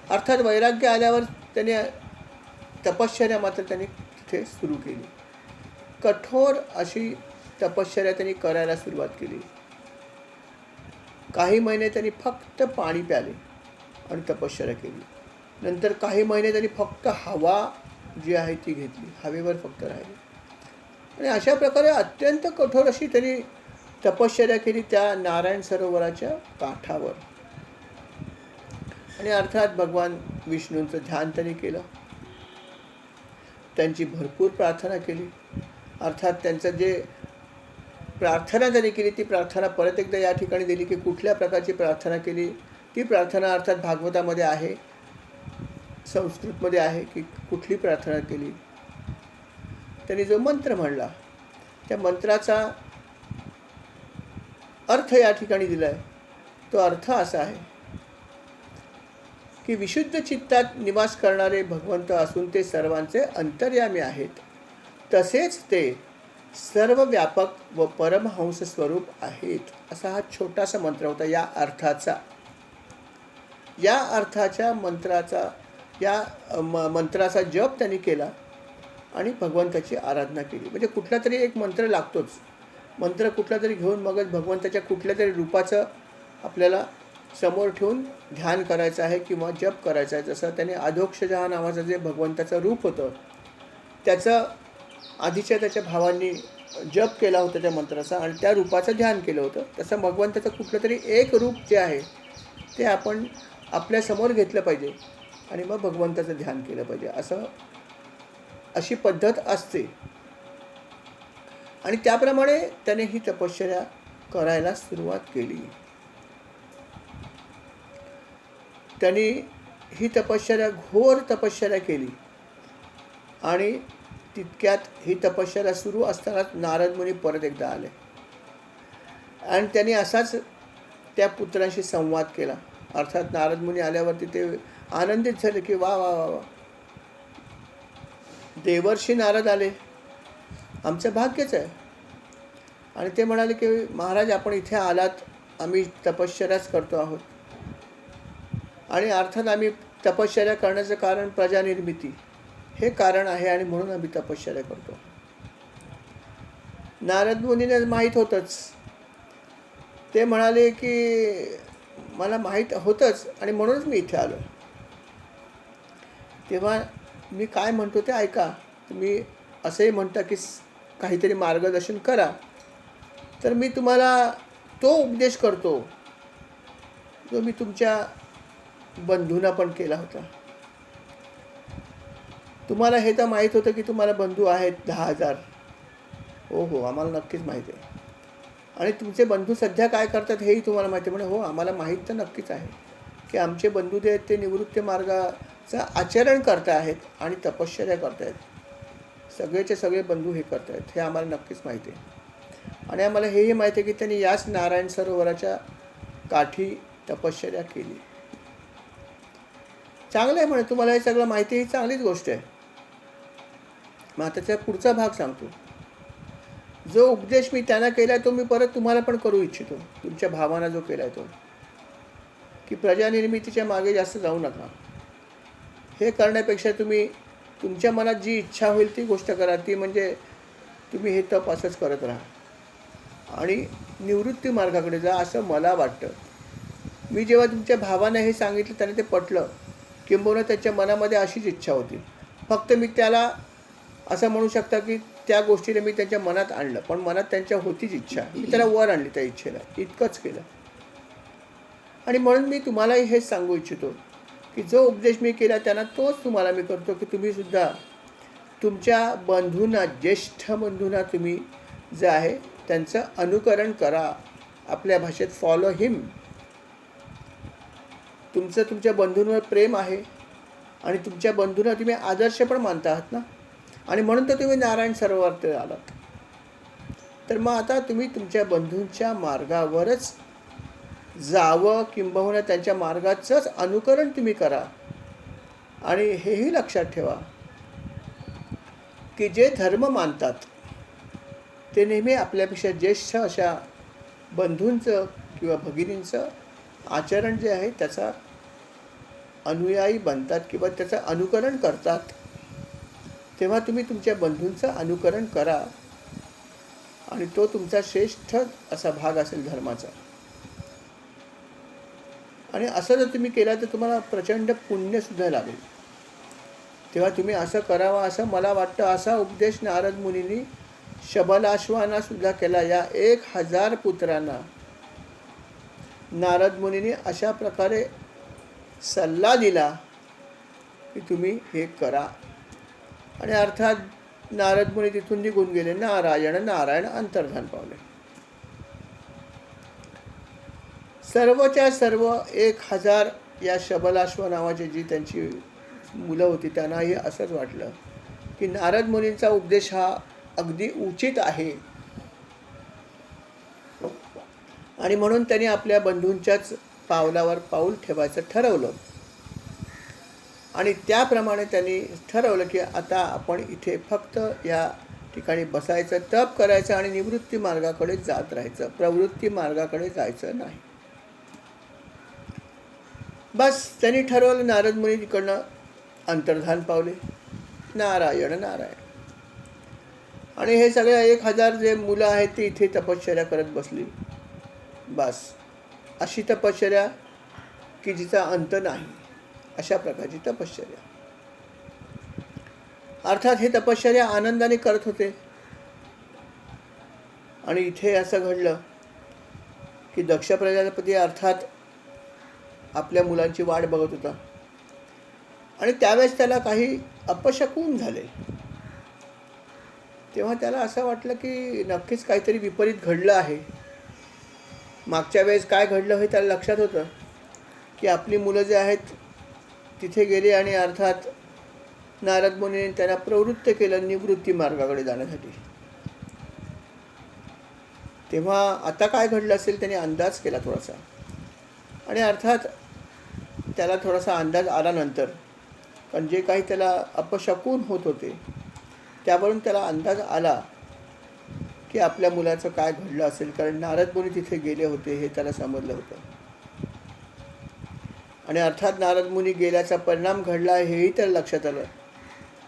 अर्थात वैराग्य आल्यावर त्याने तपश्चर्या मात्र त्यांनी तिथे सुरू केली. कठोर अशी तपश्चर्या त्यांनी करायला सुरुवात केली. काही महिने त्यांनी फक्त पाणी प्याले आणि तपश्चर्या केली. नंतर काही महिने त्यांनी फक्त हवा जी आहे ती घेतली, हवेवर फक्त राहिले. आणि अशा प्रकारे अत्यंत कठोर अशी त्यांनी तपश्चर्या केली त्या नारायण सरोवराच्या काठावर. आणि अर्थात भगवान विष्णूंचं ध्यान त्यांनी केलं, त्यांची भरपूर प्रार्थना केली. अर्थात त्यांचं जे प्रार्थना त्यांनी केली ती प्रार्थना परत एकदा या ठिकाणी दिली की कुठल्या प्रकारची प्रार्थना केली. ती प्रार्थना अर्थात भागवतामध्ये आहे, संस्कृतमध्ये आहे की कुठली प्रार्थना केली. त्यांनी जो मंत्र म्हणला त्या मंत्राचा अर्थ या ठिकाणी दिला आहे. तो अर्थ असा आहे की विशुद्ध चित्तात निवास करणारे भगवंत असून ते सर्वांचे अंतर्यामी आहेत, तसेच ते सर्व व्यापक व परमहंस स्वरूप आहेत. असा हा छोटासा मंत्र होता या अर्थाचा. या अर्थाच्या मंत्राचा जप त्यांनी केला आणि भगवंताची आराधना केली. म्हणजे कुठला तरी एक मंत्र लागतोच. मंत्र कुठला तरी घेऊन मगच भगवंताच्या कुठल्या तरी रूपाचं आपल्याला समोर ठेवून ध्यान करायचं आहे किंवा जप करायचा आहे. जसं त्याने अधोक्षजहा नावाचं जे भगवंताचं रूप होतं त्याचं आधीच्या त्याच्या भावांनी जप केला होता त्या मंत्राचा आणि त्या रूपाचं ध्यान केलं होतं. तसं भगवंताचं कुठलं तरी एक रूप जे आहे ते आपण आपल्यासमोर घेतलं पाहिजे आणि मग भगवंताचं ध्यान केलं पाहिजे. अशी पद्धत असते. आणि त्याप्रमाणे त्याने ही तपश्चर्या करायला सुरुवात केली. त्यांनी ही तपश्चर्या, घोर तपश्चर्या केली. आणि तितक्यात ही तपश्चर्या सुरू असतानाच नारद मुनी परत एकदा आले आणि त्यांनी असाच त्या पुत्रांशी संवाद केला. अर्थात नारद मुनी आल्यावरती ते आनंदित झाले की वा वा वा वा, देवर्षी नारद आले, आमचं भाग्यच आहे. आणि ते म्हणाले की महाराज, आपण इथे आलात, आम्ही तपश्चर्याच करतो आहोत. आणि अर्थात आम्ही तपश्चर्या करण्याचं कारण प्रजानिर्मिती हे कारण आहे आणि म्हणून आम्ही तपश्चर्या करतो. नारद मुनींना माहीत होतंच ते म्हणाले की मला माहीत होतंच आणि म्हणूनच मी इथे आलो. तेव्हा मी काय म्हणतो ते ऐका. तुम्ही असंही म्हणता की काहीतरी मार्गदर्शन करा, तर मी तुम्हाला तो उपदेश करतो जो मी तुमच्या बंधूंना पण केला होता. तुम्हाला हे तर माहीत होतं की तुम्हाला बंधू आहेत 10,000. हो हो, आम्हाला नक्कीच माहीत आहे. आणि तुमचे बंधू सध्या काय करतात हेही तुम्हाला माहिती आहे. म्हणजे हो, आम्हाला माहीत तर नक्कीच आहे की आमचे बंधू जे आहेत ते निवृत्ती मार्गाचं आचरण करत आहेत आणि तपश्चर्या करत आहेत. सगळेचे सगळे बंधू हे करत आहेत हे आम्हाला नक्कीच माहिती आहे. आणि आम्हाला हेही माहिती आहे की त्यांनी याच नारायण सरोवराच्या काठी तपश्चर्या केली. चांगलं आहे म्हणे, तुम्हाला हे सगळं माहिती, ही चांगलीच गोष्ट आहे. मग त्याचा पुढचा भाग सांगतो. जो उपदेश मी त्यांना केला तो मी परत तुम्हाला पण करू इच्छितो. तुमच्या भावांना जो केला तो, की प्रजानिर्मितीच्या मागे जास्त जाऊ नका. हे करण्यापेक्षा तुम्ही तुमच्या मनात जी इच्छा होईल ती गोष्ट करा. ती म्हणजे तुम्ही हे तप असंच करत राहा आणि निवृत्ती मार्गाकडे जा, असं मला वाटतं. मी जेव्हा तुमच्या भावांना हे सांगितलं त्याने ते पटलं. किंबहुना त्याच्या मनामध्ये अशीच इच्छा होती. फक्त मी त्याला असं म्हणू शकता की त्या गोष्टीला मी त्यांच्या मनात आणलं, पण मनात त्यांच्या होतीच इच्छा. मी त्याला वर आणली त्या इच्छेला, इतकंच केलं. आणि म्हणून मी तुम्हालाही हेच सांगू इच्छितो की जो उपदेश मी केला त्यांना तोच तुम्हाला मी करतो की तुम्हीसुद्धा तुमच्या बंधूंना, ज्येष्ठ बंधूंना तुम्ही जे आहे त्यांचं अनुकरण करा. आपल्या भाषेत फॉलो हिम. तुमचं तुमच्या बंधूंवर प्रेम आहे आणि तुमच्या बंधूंना तुम्ही आदर्श पण मानता आहात ना, आणि म्हणून तर तुम्ही नारायण सरोवरात आलात. तर मग आता तुम्ही तुमच्या बंधूंच्या मार्गावरच जावं, किंबहुना त्यांच्या मार्गाचंच अनुकरण तुम्ही करा. आणि हेही लक्षात ठेवा की जे धर्म मानतात ते नेहमी आपल्यापेक्षा ज्येष्ठ अशा बंधूंचं किंवा भगिनींचं आचरण जे आहे त्याचा अनुयायी बनतात किंवा त्याचं अनुकरण करतात. तेव्हा तुम्ही तुमच्या बंधूंचं अनुकरण करा आणि तो तुमचा श्रेष्ठ असा भाग असेल धर्माचा. आणि असं जर तुम्ही केला तर तुम्हाला प्रचंड पुण्यसुद्धा लागेल. तेव्हा तुम्ही असं करावं असं मला वाटतं. असा उपदेश नारद मुनींनी शबलाश्वांना सुद्धा केला. या 1,000 पुत्रांना नारद मुनींनी अशा प्रकारे सल्ला दिला की तुम्ही हे करा. आणि अर्थात नारद मुनी तिथून निघून गेले. नारायण नारायण अंतर्धान पावले. सर्वच्या सर्व 1,000 या शबलाश्व नावाची जी त्यांची मुलं होती त्यांनाही असंच वाटलं की नारद मुनींचा उपदेश हा अगदी उचित आहे. आणि म्हणून त्यांनी आपल्या बंधूंच्याच पावलावर पाऊल ठेवायचं ठरवलं. आणि त्याप्रमाणे त्यांनी ठरवलं की आता आपण इथे फक्त या ठिकाणी बसायचं, तप करायचं आणि निवृत्ती मार्गाकडे जात राहायचं, प्रवृत्ती मार्गाकडे जायचं नाही. बस त्यांनी ठरवलं. नारद मुनी तिकडनं अंतर्धान पावले. नारायण नारायण. आणि हे सगळे 1,000 जे मुलं आहेत ते इथे तपश्चर्या करत बसली. बस अशी तपश्चर्या की जिचा अंत नाही, अशा प्रकारची तपश्चर्या. अर्थात हे तपश्चर्या आनंदाने करत होते. आणि इथे असं घडलं की दक्ष प्रजापती अर्थात आपल्या मुलांची वाट बघत होता. आणि त्यावेळेस त्याला काही अपशकुन झाले. तेव्हा त्याला असं वाटलं की नक्कीच काहीतरी विपरीत घडलं आहे. मागच्या वेळेस काय घडलं हे त्याला लक्षात होतं की आपली मुलं जे आहेत तिथे गेली आणि अर्थात नारद मुनीने त्यांना प्रवृत्त केलं निवृत्ती मार्गाकडे जाण्यासाठी. तेव्हा आता काय घडलं असेल त्याने अंदाज केला थोडासा. आणि अर्थात त्याला थोडासा अंदाज आल्यानंतर, कारण जे काही त्याला अपशकुन होत होते त्यावरून त्याला अंदाज आला की आपल्या मुलाचं काय घडलं असेल. कारण नारद मुनी तिथे गेले होते हे त्याला समजलं होतं. आणि अर्थात नारद मुनी गेल्याचा परिणाम घडला हेही त्याला लक्षात आलं.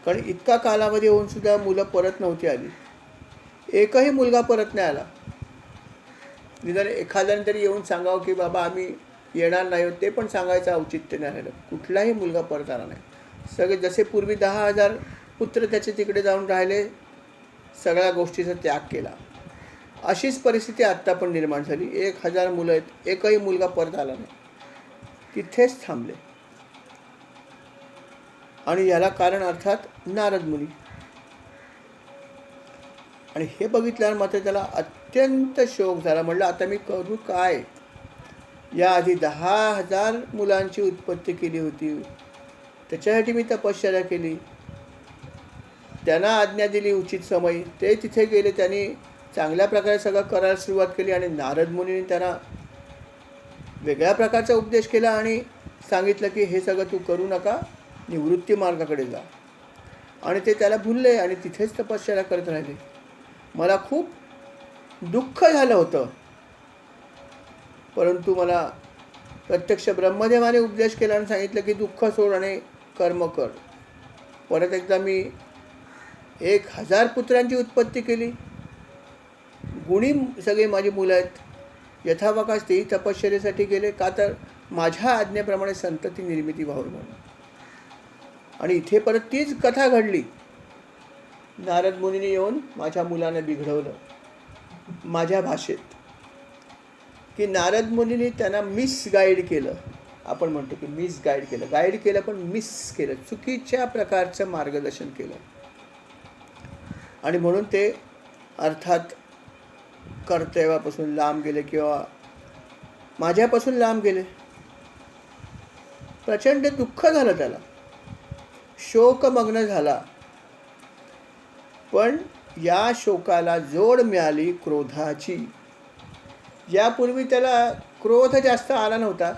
कारण इतका कालावधी होऊन सुद्धा मुलं परत नव्हती आली. एकही मुलगा परत नाही आला. निदान एखाद्याने तरी येऊन सांगावं की बाबा आम्ही येणार नाही आहोत, ते पण सांगायचं औचित्य नाही राहिलं. कुठलाही मुलगा परत आला नाही. सगळे जसे पूर्वी 10,000 पुत्र त्याचे तिकडे जाऊन राहिले, सगळ्या गोष्टीचा त्याग केला, अशीच परिस्थिती आत्ता पण निर्माण झाली. 1,000 मुलं आहेत, एकही मुलगा परत आला नाही, तिथेच थांबले. आणि याला कारण अर्थात नारद मुनी. आणि हे बघितल्यावर मात्र त्याला अत्यंत शोक झाला. म्हटलं आता मी करू काय? याआधी 10,000 मुलांची उत्पत्ती केली होती, त्याच्यासाठी मी तपश्चर्या केली, त्यांना आज्ञा दिली उचित समय, ते तिथे गेले, त्यांनी चांगल्या प्रकारे सगळं करायला सुरुवात केली. आणि नारद मुनीने त्यांना वेगळ्या प्रकारचा उपदेश केला आणि सांगितलं की हे सगळं तू करू नका, निवृत्ती मार्गाकडे जा. आणि ते त्याला भुलले आणि तिथेच तपश्चर्या करत राहिले. मला खूप दुःख झालं होतं, परंतु मला प्रत्यक्ष ब्रह्मदेवाने उपदेश केला आणि सांगितलं की दुःख सोड आणि कर्म कर. परत एकदा मी 1,000 पुत्रांची उत्पत्ती केली. गुणी सगळी माझी मुलं आहेत. यथावकाश तेही तपश्चर्येसाठी गेले, का तर माझ्या आज्ञेप्रमाणे संतती निर्मिती व्हावी म्हणून. आणि इथे परत तीच कथा घडली. नारद मुनीने येऊन माझ्या मुलाने बिघडवलं माझ्या भाषेत, की नारद मुनीने त्यांना मिसगाईड केलं. आपण म्हणतो की मिसगाईड केलं, गाईड केलं पण मिस केलं, चुकीच्या प्रकारचं मार्गदर्शन केलं. आणि म्हणून ते अर्थात कर्तव्यापासून लांब गेले किंवा माझ्यापासून लांब गेले. प्रचंड दुःख झालं त्याला, शोकमग्न झाला. पण या शोकाला जोड मिळाली क्रोधाची. यापूर्वी त्याला क्रोध जास्त आला नव्हता,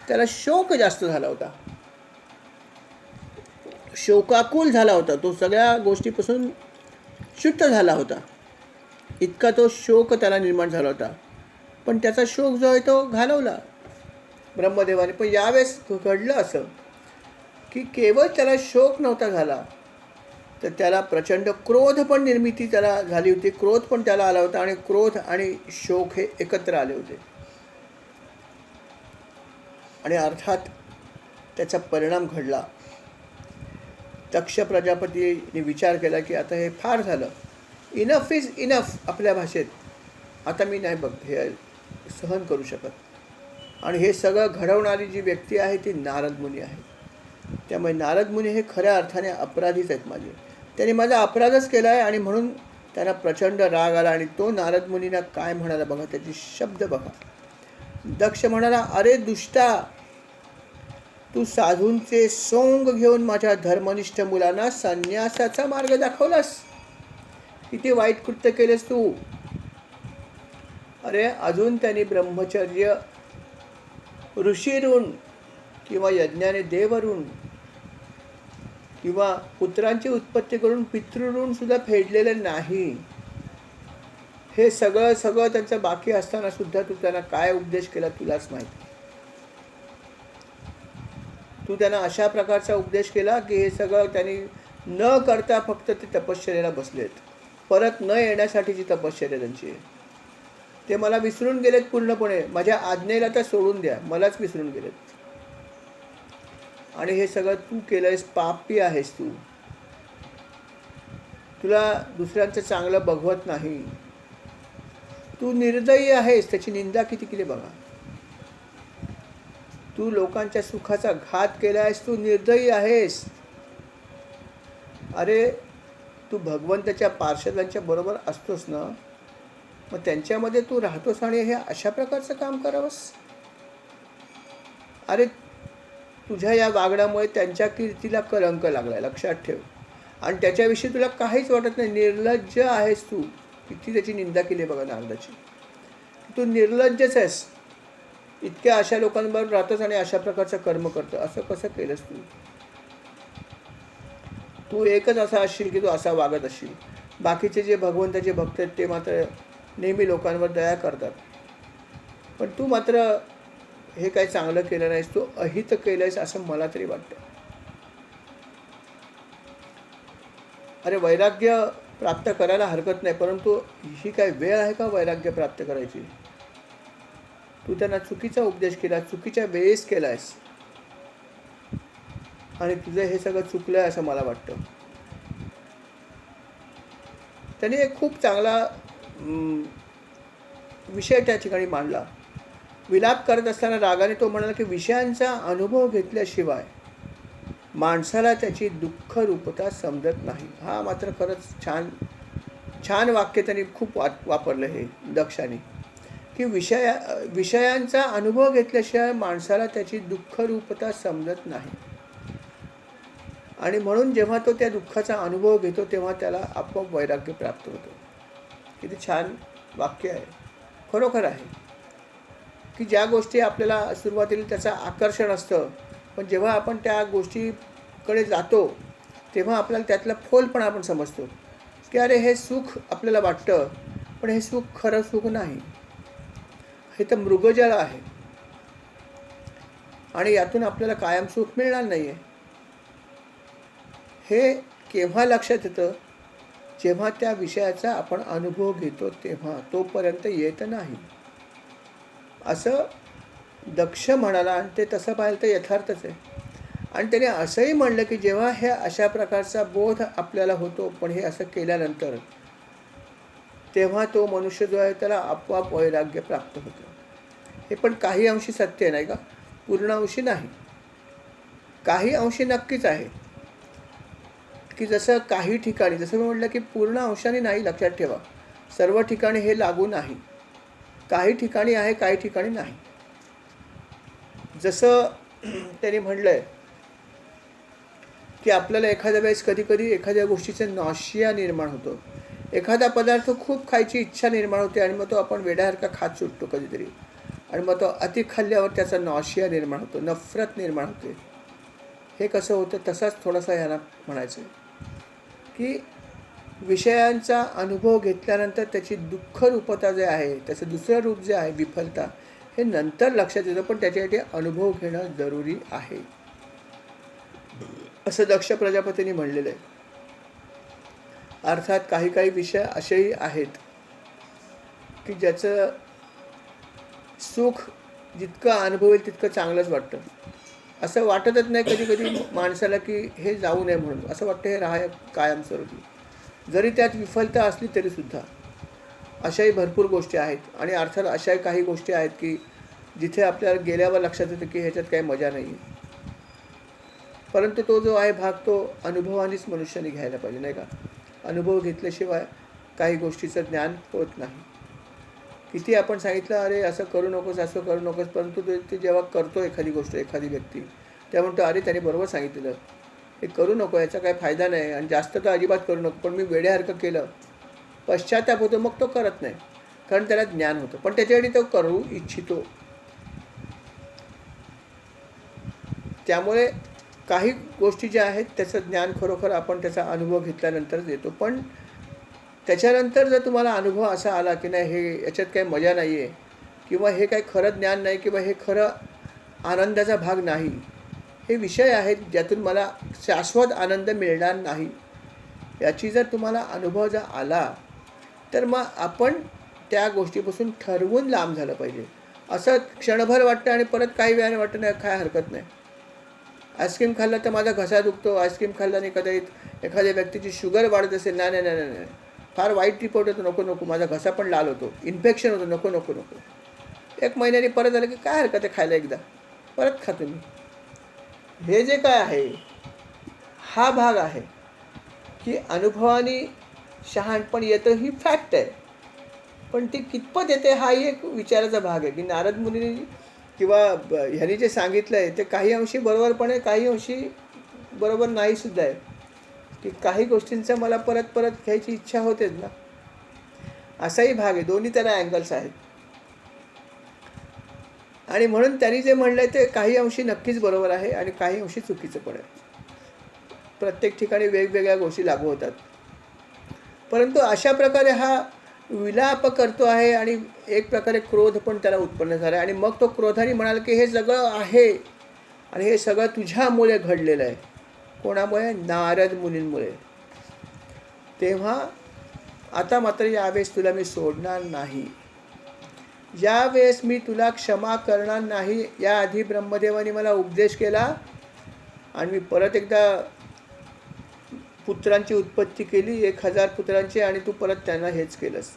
त्याला शोक जास्त झाला होता, शोकाकुल झाला होता. तो सगळ्या गोष्टीपासून च्युत झाला होता, इतका तो शोक त्याला निर्माण झाला होता. पण त्याचा शोक जो आहे तो घालवला ब्रह्मदेवाने. पण यावेळेस घडलं असं की केवळ त्याला शोक नव्हता झाला, तर त्याला प्रचंड क्रोध पण निर्मिती त्याला झाली होती. क्रोध पण त्याला आला होता आणि क्रोध आणि शोक हे एकत्र आले होते. आणि अर्थात त्याचा परिणाम घडला. दक्ष प्रजापतीने विचार केला की आता हे फार झालं, इनफ इज इनफ आपल्या भाषेत. आता मी नाही बघ हे सहन करू शकत. आणि हे सगळं घडवणारी जी व्यक्ती आहे ती नारद मुनी आहे. त्यामुळे नारद मुनी हे खऱ्या अर्थाने अपराधीच आहेत माझे. त्यांनी माझा अपराधच केला आहे आणि म्हणून त्यांना प्रचंड राग आला. आणि तो नारद मुनींना काय म्हणाला बघा, त्याचे शब्द बघा. दक्ष म्हणाला, अरे दुष्टा, तू साधूंचे सोंग घेऊन माझ्या धर्मनिष्ठ मुलांना संन्यासाचा मार्ग दाखवलास. किती वाईट कृत्य केलेस तू. अरे अजून त्यांनी ब्रह्मचर्य ऋषीरून किंवा यज्ञाने देवरून किंवा पुत्रांची उत्पत्ती करून पितृऋण सुद्धा फेडलेले नाही. हे सगळं त्यांचं बाकी असताना सुद्धा तू त्यांना काय उपदेश केला तुलाच माहिती. तू त्यांना अशा प्रकारचा उपदेश केला की हे सगळं त्यांनी न करता फक्त ते तपश्चर्याला बसलेत. परत न येण्यासाठीची तपश्चर्या त्यांची. ते मला विसरून गेलेत पूर्णपणे. माझ्या आज्ञेला तर सोडून द्या, मलाच विसरून गेलेत. आणि हे सगळं तू केलंयस, पापी आहेस तू. तुला दुसऱ्यांचं चांगलं बघवत नाही. तू निर्दयी आहेस, त्याची निंदा किती केली बघा. तू लोकांच्या सुखाचा घात केलायस, तू निर्दयी आहेस. अरे तू भगवंताच्या पार्षदांच्या बरोबर असतोस ना, मग त्यांच्यामध्ये तू राहतोस आणि हे अशा प्रकारचं काम करावंस. अरे तुझ्या या वागण्यामुळे त्यांच्या कीर्तीला कलंक लागलाय, लक्षात ठेव. आणि त्याच्याविषयी तुला काहीच वाटत नाही. निर्लज्ज आहेस तू. किती त्याची निंदा केली बघा नारदाची. तू निर्लज्जच आहेस. इतक्या अशा लोकांबरोबर राहतोस आणि अशा प्रकारचं कर्म करतो. असं कसं केलंस तू. तू एकच असा असशील की तू असा वागत असशील. बाकीचे जे भगवंताचे भक्त आहेत ते मात्र नेहमी लोकांवर दया करतात. पण तू मात्र हे काही चांगलं केलं नाहीस, तू अहित केलंयस असं मला तरी वाटतं. अरे वैराग्य प्राप्त करायला हरकत नाही, परंतु ही काय वेळ आहे का वैराग्य प्राप्त करायची. तू त्यांना चुकीचा उपदेश केला, चुकीच्या वेळेस केलायस आणि तुझं हे सगळं चुकलं आहे असं मला वाटतं. त्यांनी एक खूप चांगला विषय त्या ठिकाणी मांडला. विलाप करत असताना रागाने तो म्हणाला की विषयांचा अनुभव घेतल्याशिवाय माणसाला त्याची दुःख रूपता समजत नाही. हा मात्र खरंच छान छान वाक्य त्यांनी खूप वापरलं हे दक्षाने, की विषयांचा अनुभव घेतल्याशिवाय माणसाला त्याची दुःख रूपता समजत नाही. आणि म्हणून जेव्हा तो त्या दुःखाचा अनुभव घेतो तेव्हा त्याला आपोआप वैराग्य प्राप्त होतं. किती छान वाक्य आहे. खरोखर आहे की ज्या गोष्टी आपल्याला सुरुवातीला त्याचं आकर्षण असतं, पण जेव्हा आपण त्या गोष्टीकडे जातो तेव्हा आपल्याला त्यातला फोलपणा आपण समजतो की अरे हे सुख आपल्याला वाटतं, पण हे सुख खरं सुख नाही, हे तर मृगजळ आहे आणि यातून आपल्याला कायम सुख मिळणार नाही आहे. हे केव्हा लक्षात येतं? जेव्हा त्या विषयाचा आपण अनुभव घेतो तेव्हा. तोपर्यंत येत नाही असं दक्ष म्हणाला. आणि ते तसं पाहिलं तर यथार्थच आहे. आणि त्याने असंही म्हणलं की जेव्हा हे अशा प्रकारचा बोध आपल्याला होतो, पण हे असं केल्यानंतर तेव्हा तो मनुष्य जो आहे त्याला आपोआप वैराग्य प्राप्त होतं. हे पण काही अंशी सत्य नाही का? पूर्ण अंशी नाही. काही अंशी नक्कीच आहे की जसं काही ठिकाणी, जसं मी म्हटलं की पूर्ण अंशाने नाही, लक्षात ठेवा. सर्व ठिकाणी हे लागू नाही. काही ठिकाणी आहे, काही ठिकाणी नाही. जसं त्यांनी म्हणलं आहे की आपल्याला एखाद्या वेळेस कधीकधी एखाद्या गोष्टीचे नॉशिया निर्माण होतो. एखादा पदार्थ खूप खायची इच्छा निर्माण होते आणि मग तो आपण वेड्यासारखा खात सुटतो कधीतरी. आणि मग तो अति खाल्ल्यावर त्याचा नॉशिया निर्माण होतो, नफरत निर्माण होते. हे कसं होतं? तसाच थोडासा यांना म्हणायचं आहे की विषयांचा अनुभव घेतल्यानंतर त्याची दुःख रूपता जे आहे, त्याचं दुसरं रूप जे आहे विफलता, हे नंतर लक्षात येतं, पण त्याच्यासाठी अनुभव घेणं जरुरी आहे असं दक्ष प्रजापतींनी म्हणलेलं आहे. अर्थात काही काही विषय असेही आहेत की ज्याचं सुख जितकं अनुभवेल तितकं चांगलंच वाटतं. असं वाटतच नाही कधी कधी माणसाला की हे जाऊ नये म्हणून. असं वाटतं हे राहा कायमस्वरूपी, जरी त्यात विफलता असली तरीसुद्धा. अशाही भरपूर गोष्टी आहेत. आणि अर्थात अशाही काही गोष्टी आहेत की जिथे आपल्याला गेल्यावर लक्षात येतं की ह्याच्यात काही मजा नाही आहे. परंतु तो जो आहे भाग तो अनुभवानेच मनुष्याने घ्यायला पाहिजे, नाही का? अनुभव घेतल्याशिवाय काही गोष्टीचं ज्ञान होत नाही. किती आपण सांगितलं अरे असं करू नकोस, असं करू नकोस, परंतु ते जेव्हा करतो एखादी गोष्ट, एखादी व्यक्ती, तेव्हा म्हणतो अरे त्याने बरोबर सांगितलेलं, हे करू नको, याचा काही फायदा नाही आणि जास्त तर अजिबात करू नको. पण मी वेड्यासारखं केलं, पश्चाताप होतो, मग तो करत नाही, कारण त्याला ज्ञान होतं. पण त्याच्यासाठी तो करू इच्छितो. त्यामुळे काही गोष्टी ज्या आहेत त्याचं ज्ञान खरोखर आपण त्याचा अनुभव घेतल्यानंतरच येतो. पण त्याच्यानंतर जर तुम्हाला अनुभव असा आला की नाही हे याच्यात काही मजा नाही आहे, किंवा हे काही खरं ज्ञान नाही, किंवा हे खरं आनंदाचा भाग नाही, हे विषय आहेत ज्यातून मला शाश्वत आनंद मिळणार नाही, याची जर तुम्हाला अनुभव जर आला तर मग आपण त्या गोष्टीपासून ठरवून लांब झालं पाहिजे. असं क्षणभर वाटतं आणि परत काही वेळाने वाटतं नाही काय हरकत नाही, आईस्क्रीम खाल्लं तर माझा घसा दुखतो, आईस्क्रीम खाल्ल्याने कदाचित एखाद्या व्यक्तीची शुगर वाढत असेल, नाही नाही नाही नाही, फार वाईट रिपोर्ट होतो, नको नको, माझा घसा पण लाल होतो, इन्फेक्शन होतं, नको नको नको. 1 महिन्याने परत आलं की काय हरकत आहे खायला, एकदा परत खातो मी. हे जे काय आहे हा भाग आहे की अनुभवाने शहाणपण येतं, ही फॅक्ट आहे. पण ती कितपत येते हाही एक विचाराचा भाग आहे की नारद मुनींनी किंवा ह्यांनी जे सांगितलं आहे ते काही अंशी बरोबर पण आहे, काही अंशी बरोबर नाही सुद्धा आहे. की काही गोष्टींचा मला परत परत घ्यायची इच्छा होतेच ना, असाही भाग आहे. दोन्ही त्याला अँगल्स आहेत. आणि म्हणून त्यांनी जे म्हणलं आहे ते काही अंशी नक्कीच बरोबर आहे आणि काही अंशी चुकीचं पण आहे. प्रत्येक ठिकाणी वेगवेगळ्या गोष्टी लागू होतात. परंतु अशा प्रकारे हा विलाप करतो आहे आणि एक प्रकारे क्रोध पण त्याला उत्पन्न झाला आहे. आणि मग तो क्रोधाने म्हणाला की हे सगळं आहे आणि हे सगळं तुझ्यामुळे घडलेलं आहे. कोणामुळे? नारद मुनींमुळे. तेव्हा आता मात्र यावेळेस तुला मी सोडणार नाही. ज्यावेळेस मी तुला क्षमा करणार नाही, याआधी ब्रह्मदेवाने मला उपदेश केला आणि मी परत एकदा पुत्रांची उत्पत्ती केली, 1000 पुत्रांची, आणि तू परत त्यांना हेच केलंस.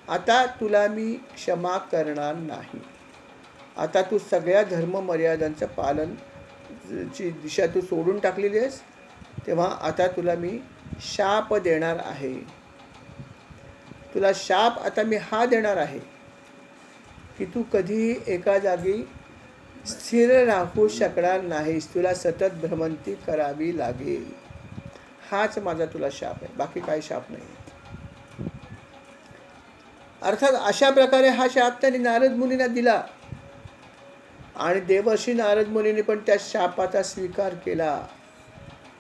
आता तुला मी क्षमा करणार नाही. आता तू सगळ्या धर्ममर्यादांचं पालन ची दिशा तू सोडून टाकलेली आहेस, तेव्हा आता तुला मी शाप देणार आहे. तुला शाप आता मी हा देणार आहे की तू कधीही एका जागी स्थिर राहू शकणार नाहीस. तुला सतत भ्रमंती करावी लागेल. हाच माझा तुला शाप आहे, बाकी काही शाप नाही. अर्थात अशा प्रकारे हा शाप त्यांनी नारद मुनींना दिला आणि देवर्षी नारद मुनींनी पण त्या शापाचा स्वीकार केला.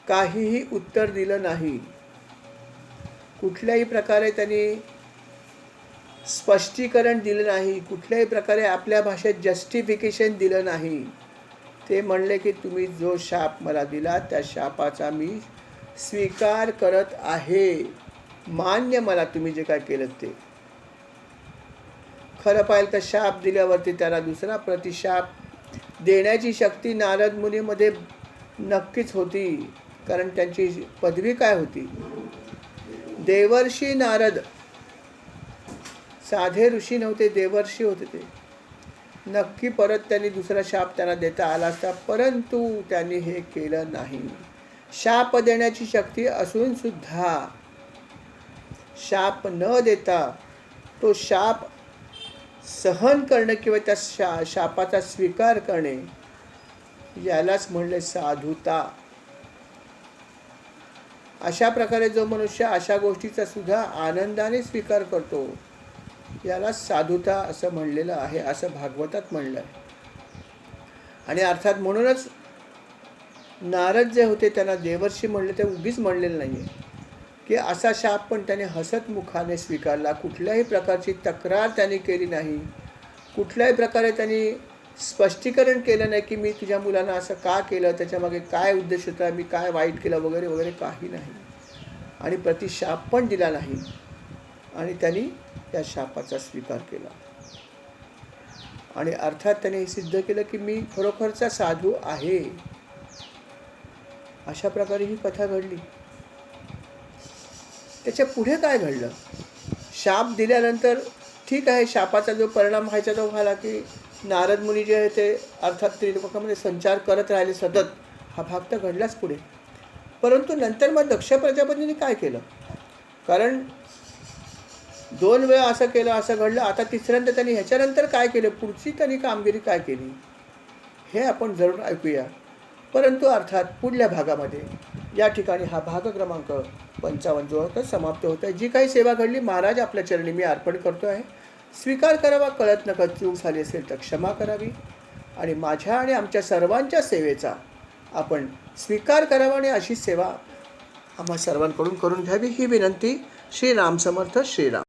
काहीही उत्तर दिलं नाही. कुठल्याही प्रकारे त्यांनी स्पष्टीकरण दिलं नाही. कुठल्याही प्रकारे आपल्या भाषेत जस्टिफिकेशन दिलं नाही. ते म्हणले की तुम्ही जो शाप मला दिला त्या शापाचा मी स्वीकार करत आहे. मान्य मला तुम्ही जे काय केलं ते. खरं पाहिलं तर शाप दिल्यावरती त्याला दुसरा प्रतिशाप देण्याची शक्ती नारद मुनीमध्ये नक्कीच होती. कारण त्यांची पदवी काय होती? देवर्षी नारद. साधे ऋषी नव्हते, देवर्षी होते ते. नक्की परत त्यांनी दुसरा शाप त्यांना देता आला असता, परंतु त्यांनी हे केलं नाही. शाप देण्याची शक्ती असून सुद्धा शाप न देता तो शाप सहन करणे किंवा त्या शापाचा स्वीकार करणे, यालाच म्हणले साधुता. अशा प्रकारे जो मनुष्य अशा गोष्टीचा सुद्धा आनंदाने स्वीकार करतो, याला साधुता असं म्हणलेलं आहे, असं भागवतात म्हणलं आहे. आणि अर्थात म्हणूनच नारद जे होते त्यांना देवर्षी म्हणले, ते उगीच म्हणलेलं नाही आहे की असा शाप पण त्याने हसत मुखाने स्वीकारला. कुठल्याही प्रकारची तक्रार त्यांनी केली नाही. कुठल्याही प्रकारे त्यांनी स्पष्टीकरण केलं नाही की मी तुझ्या मुलांना असं का केलं, त्याच्यामागे काय उद्देश होता, मी काय वाईट केलं वगैरे वगैरे, काही नाही. आणि प्रतिशाप पण दिला नाही आणि त्यांनी त्या शापाचा स्वीकार केला. आणि अर्थात त्याने हे सिद्ध केलं की मी खरोखरचा साधू आहे. अशा प्रकारे ही कथा घडली. त्याच्या पुढे काय घडलं? शाप दिल्यानंतर ठीक आहे, शापाचा जो परिणाम व्हायचा तो व्हायला की नारद मुनी जे आहे ते अर्थात त्रिलोकामध्ये संचार करत राहिले सतत. हा भाग तर घडलाच पुढे. परंतु नंतर मग दक्ष प्रजापतीने काय केलं? कारण 2 वेळा असं केलं, असं घडलं. आता तिसऱ्यांदा त्यांनी ह्याच्यानंतर काय केलं, पुढची त्यांनी कामगिरी काय केली, हे आपण जरूर ऐकूया. परंतु अर्थात पुढल्या भागामध्ये या ठिकाणी हा भाग क्रमांक 55 जो होता समाप्त होत आहे. जी काही सेवा घडली महाराज आपल्या चरणी मी अर्पण करतो आहे. स्वीकार करावा. कळत नकळत चूक झाली असेल तर क्षमा करावी आणि माझ्या आणि आमच्या सर्वांच्या सेवेचा आपण स्वीकार करावा आणि अशी सेवा आम्हा सर्वांकडून करून घ्यावी ही विनंती. श्रीराम समर्थ. श्रीराम.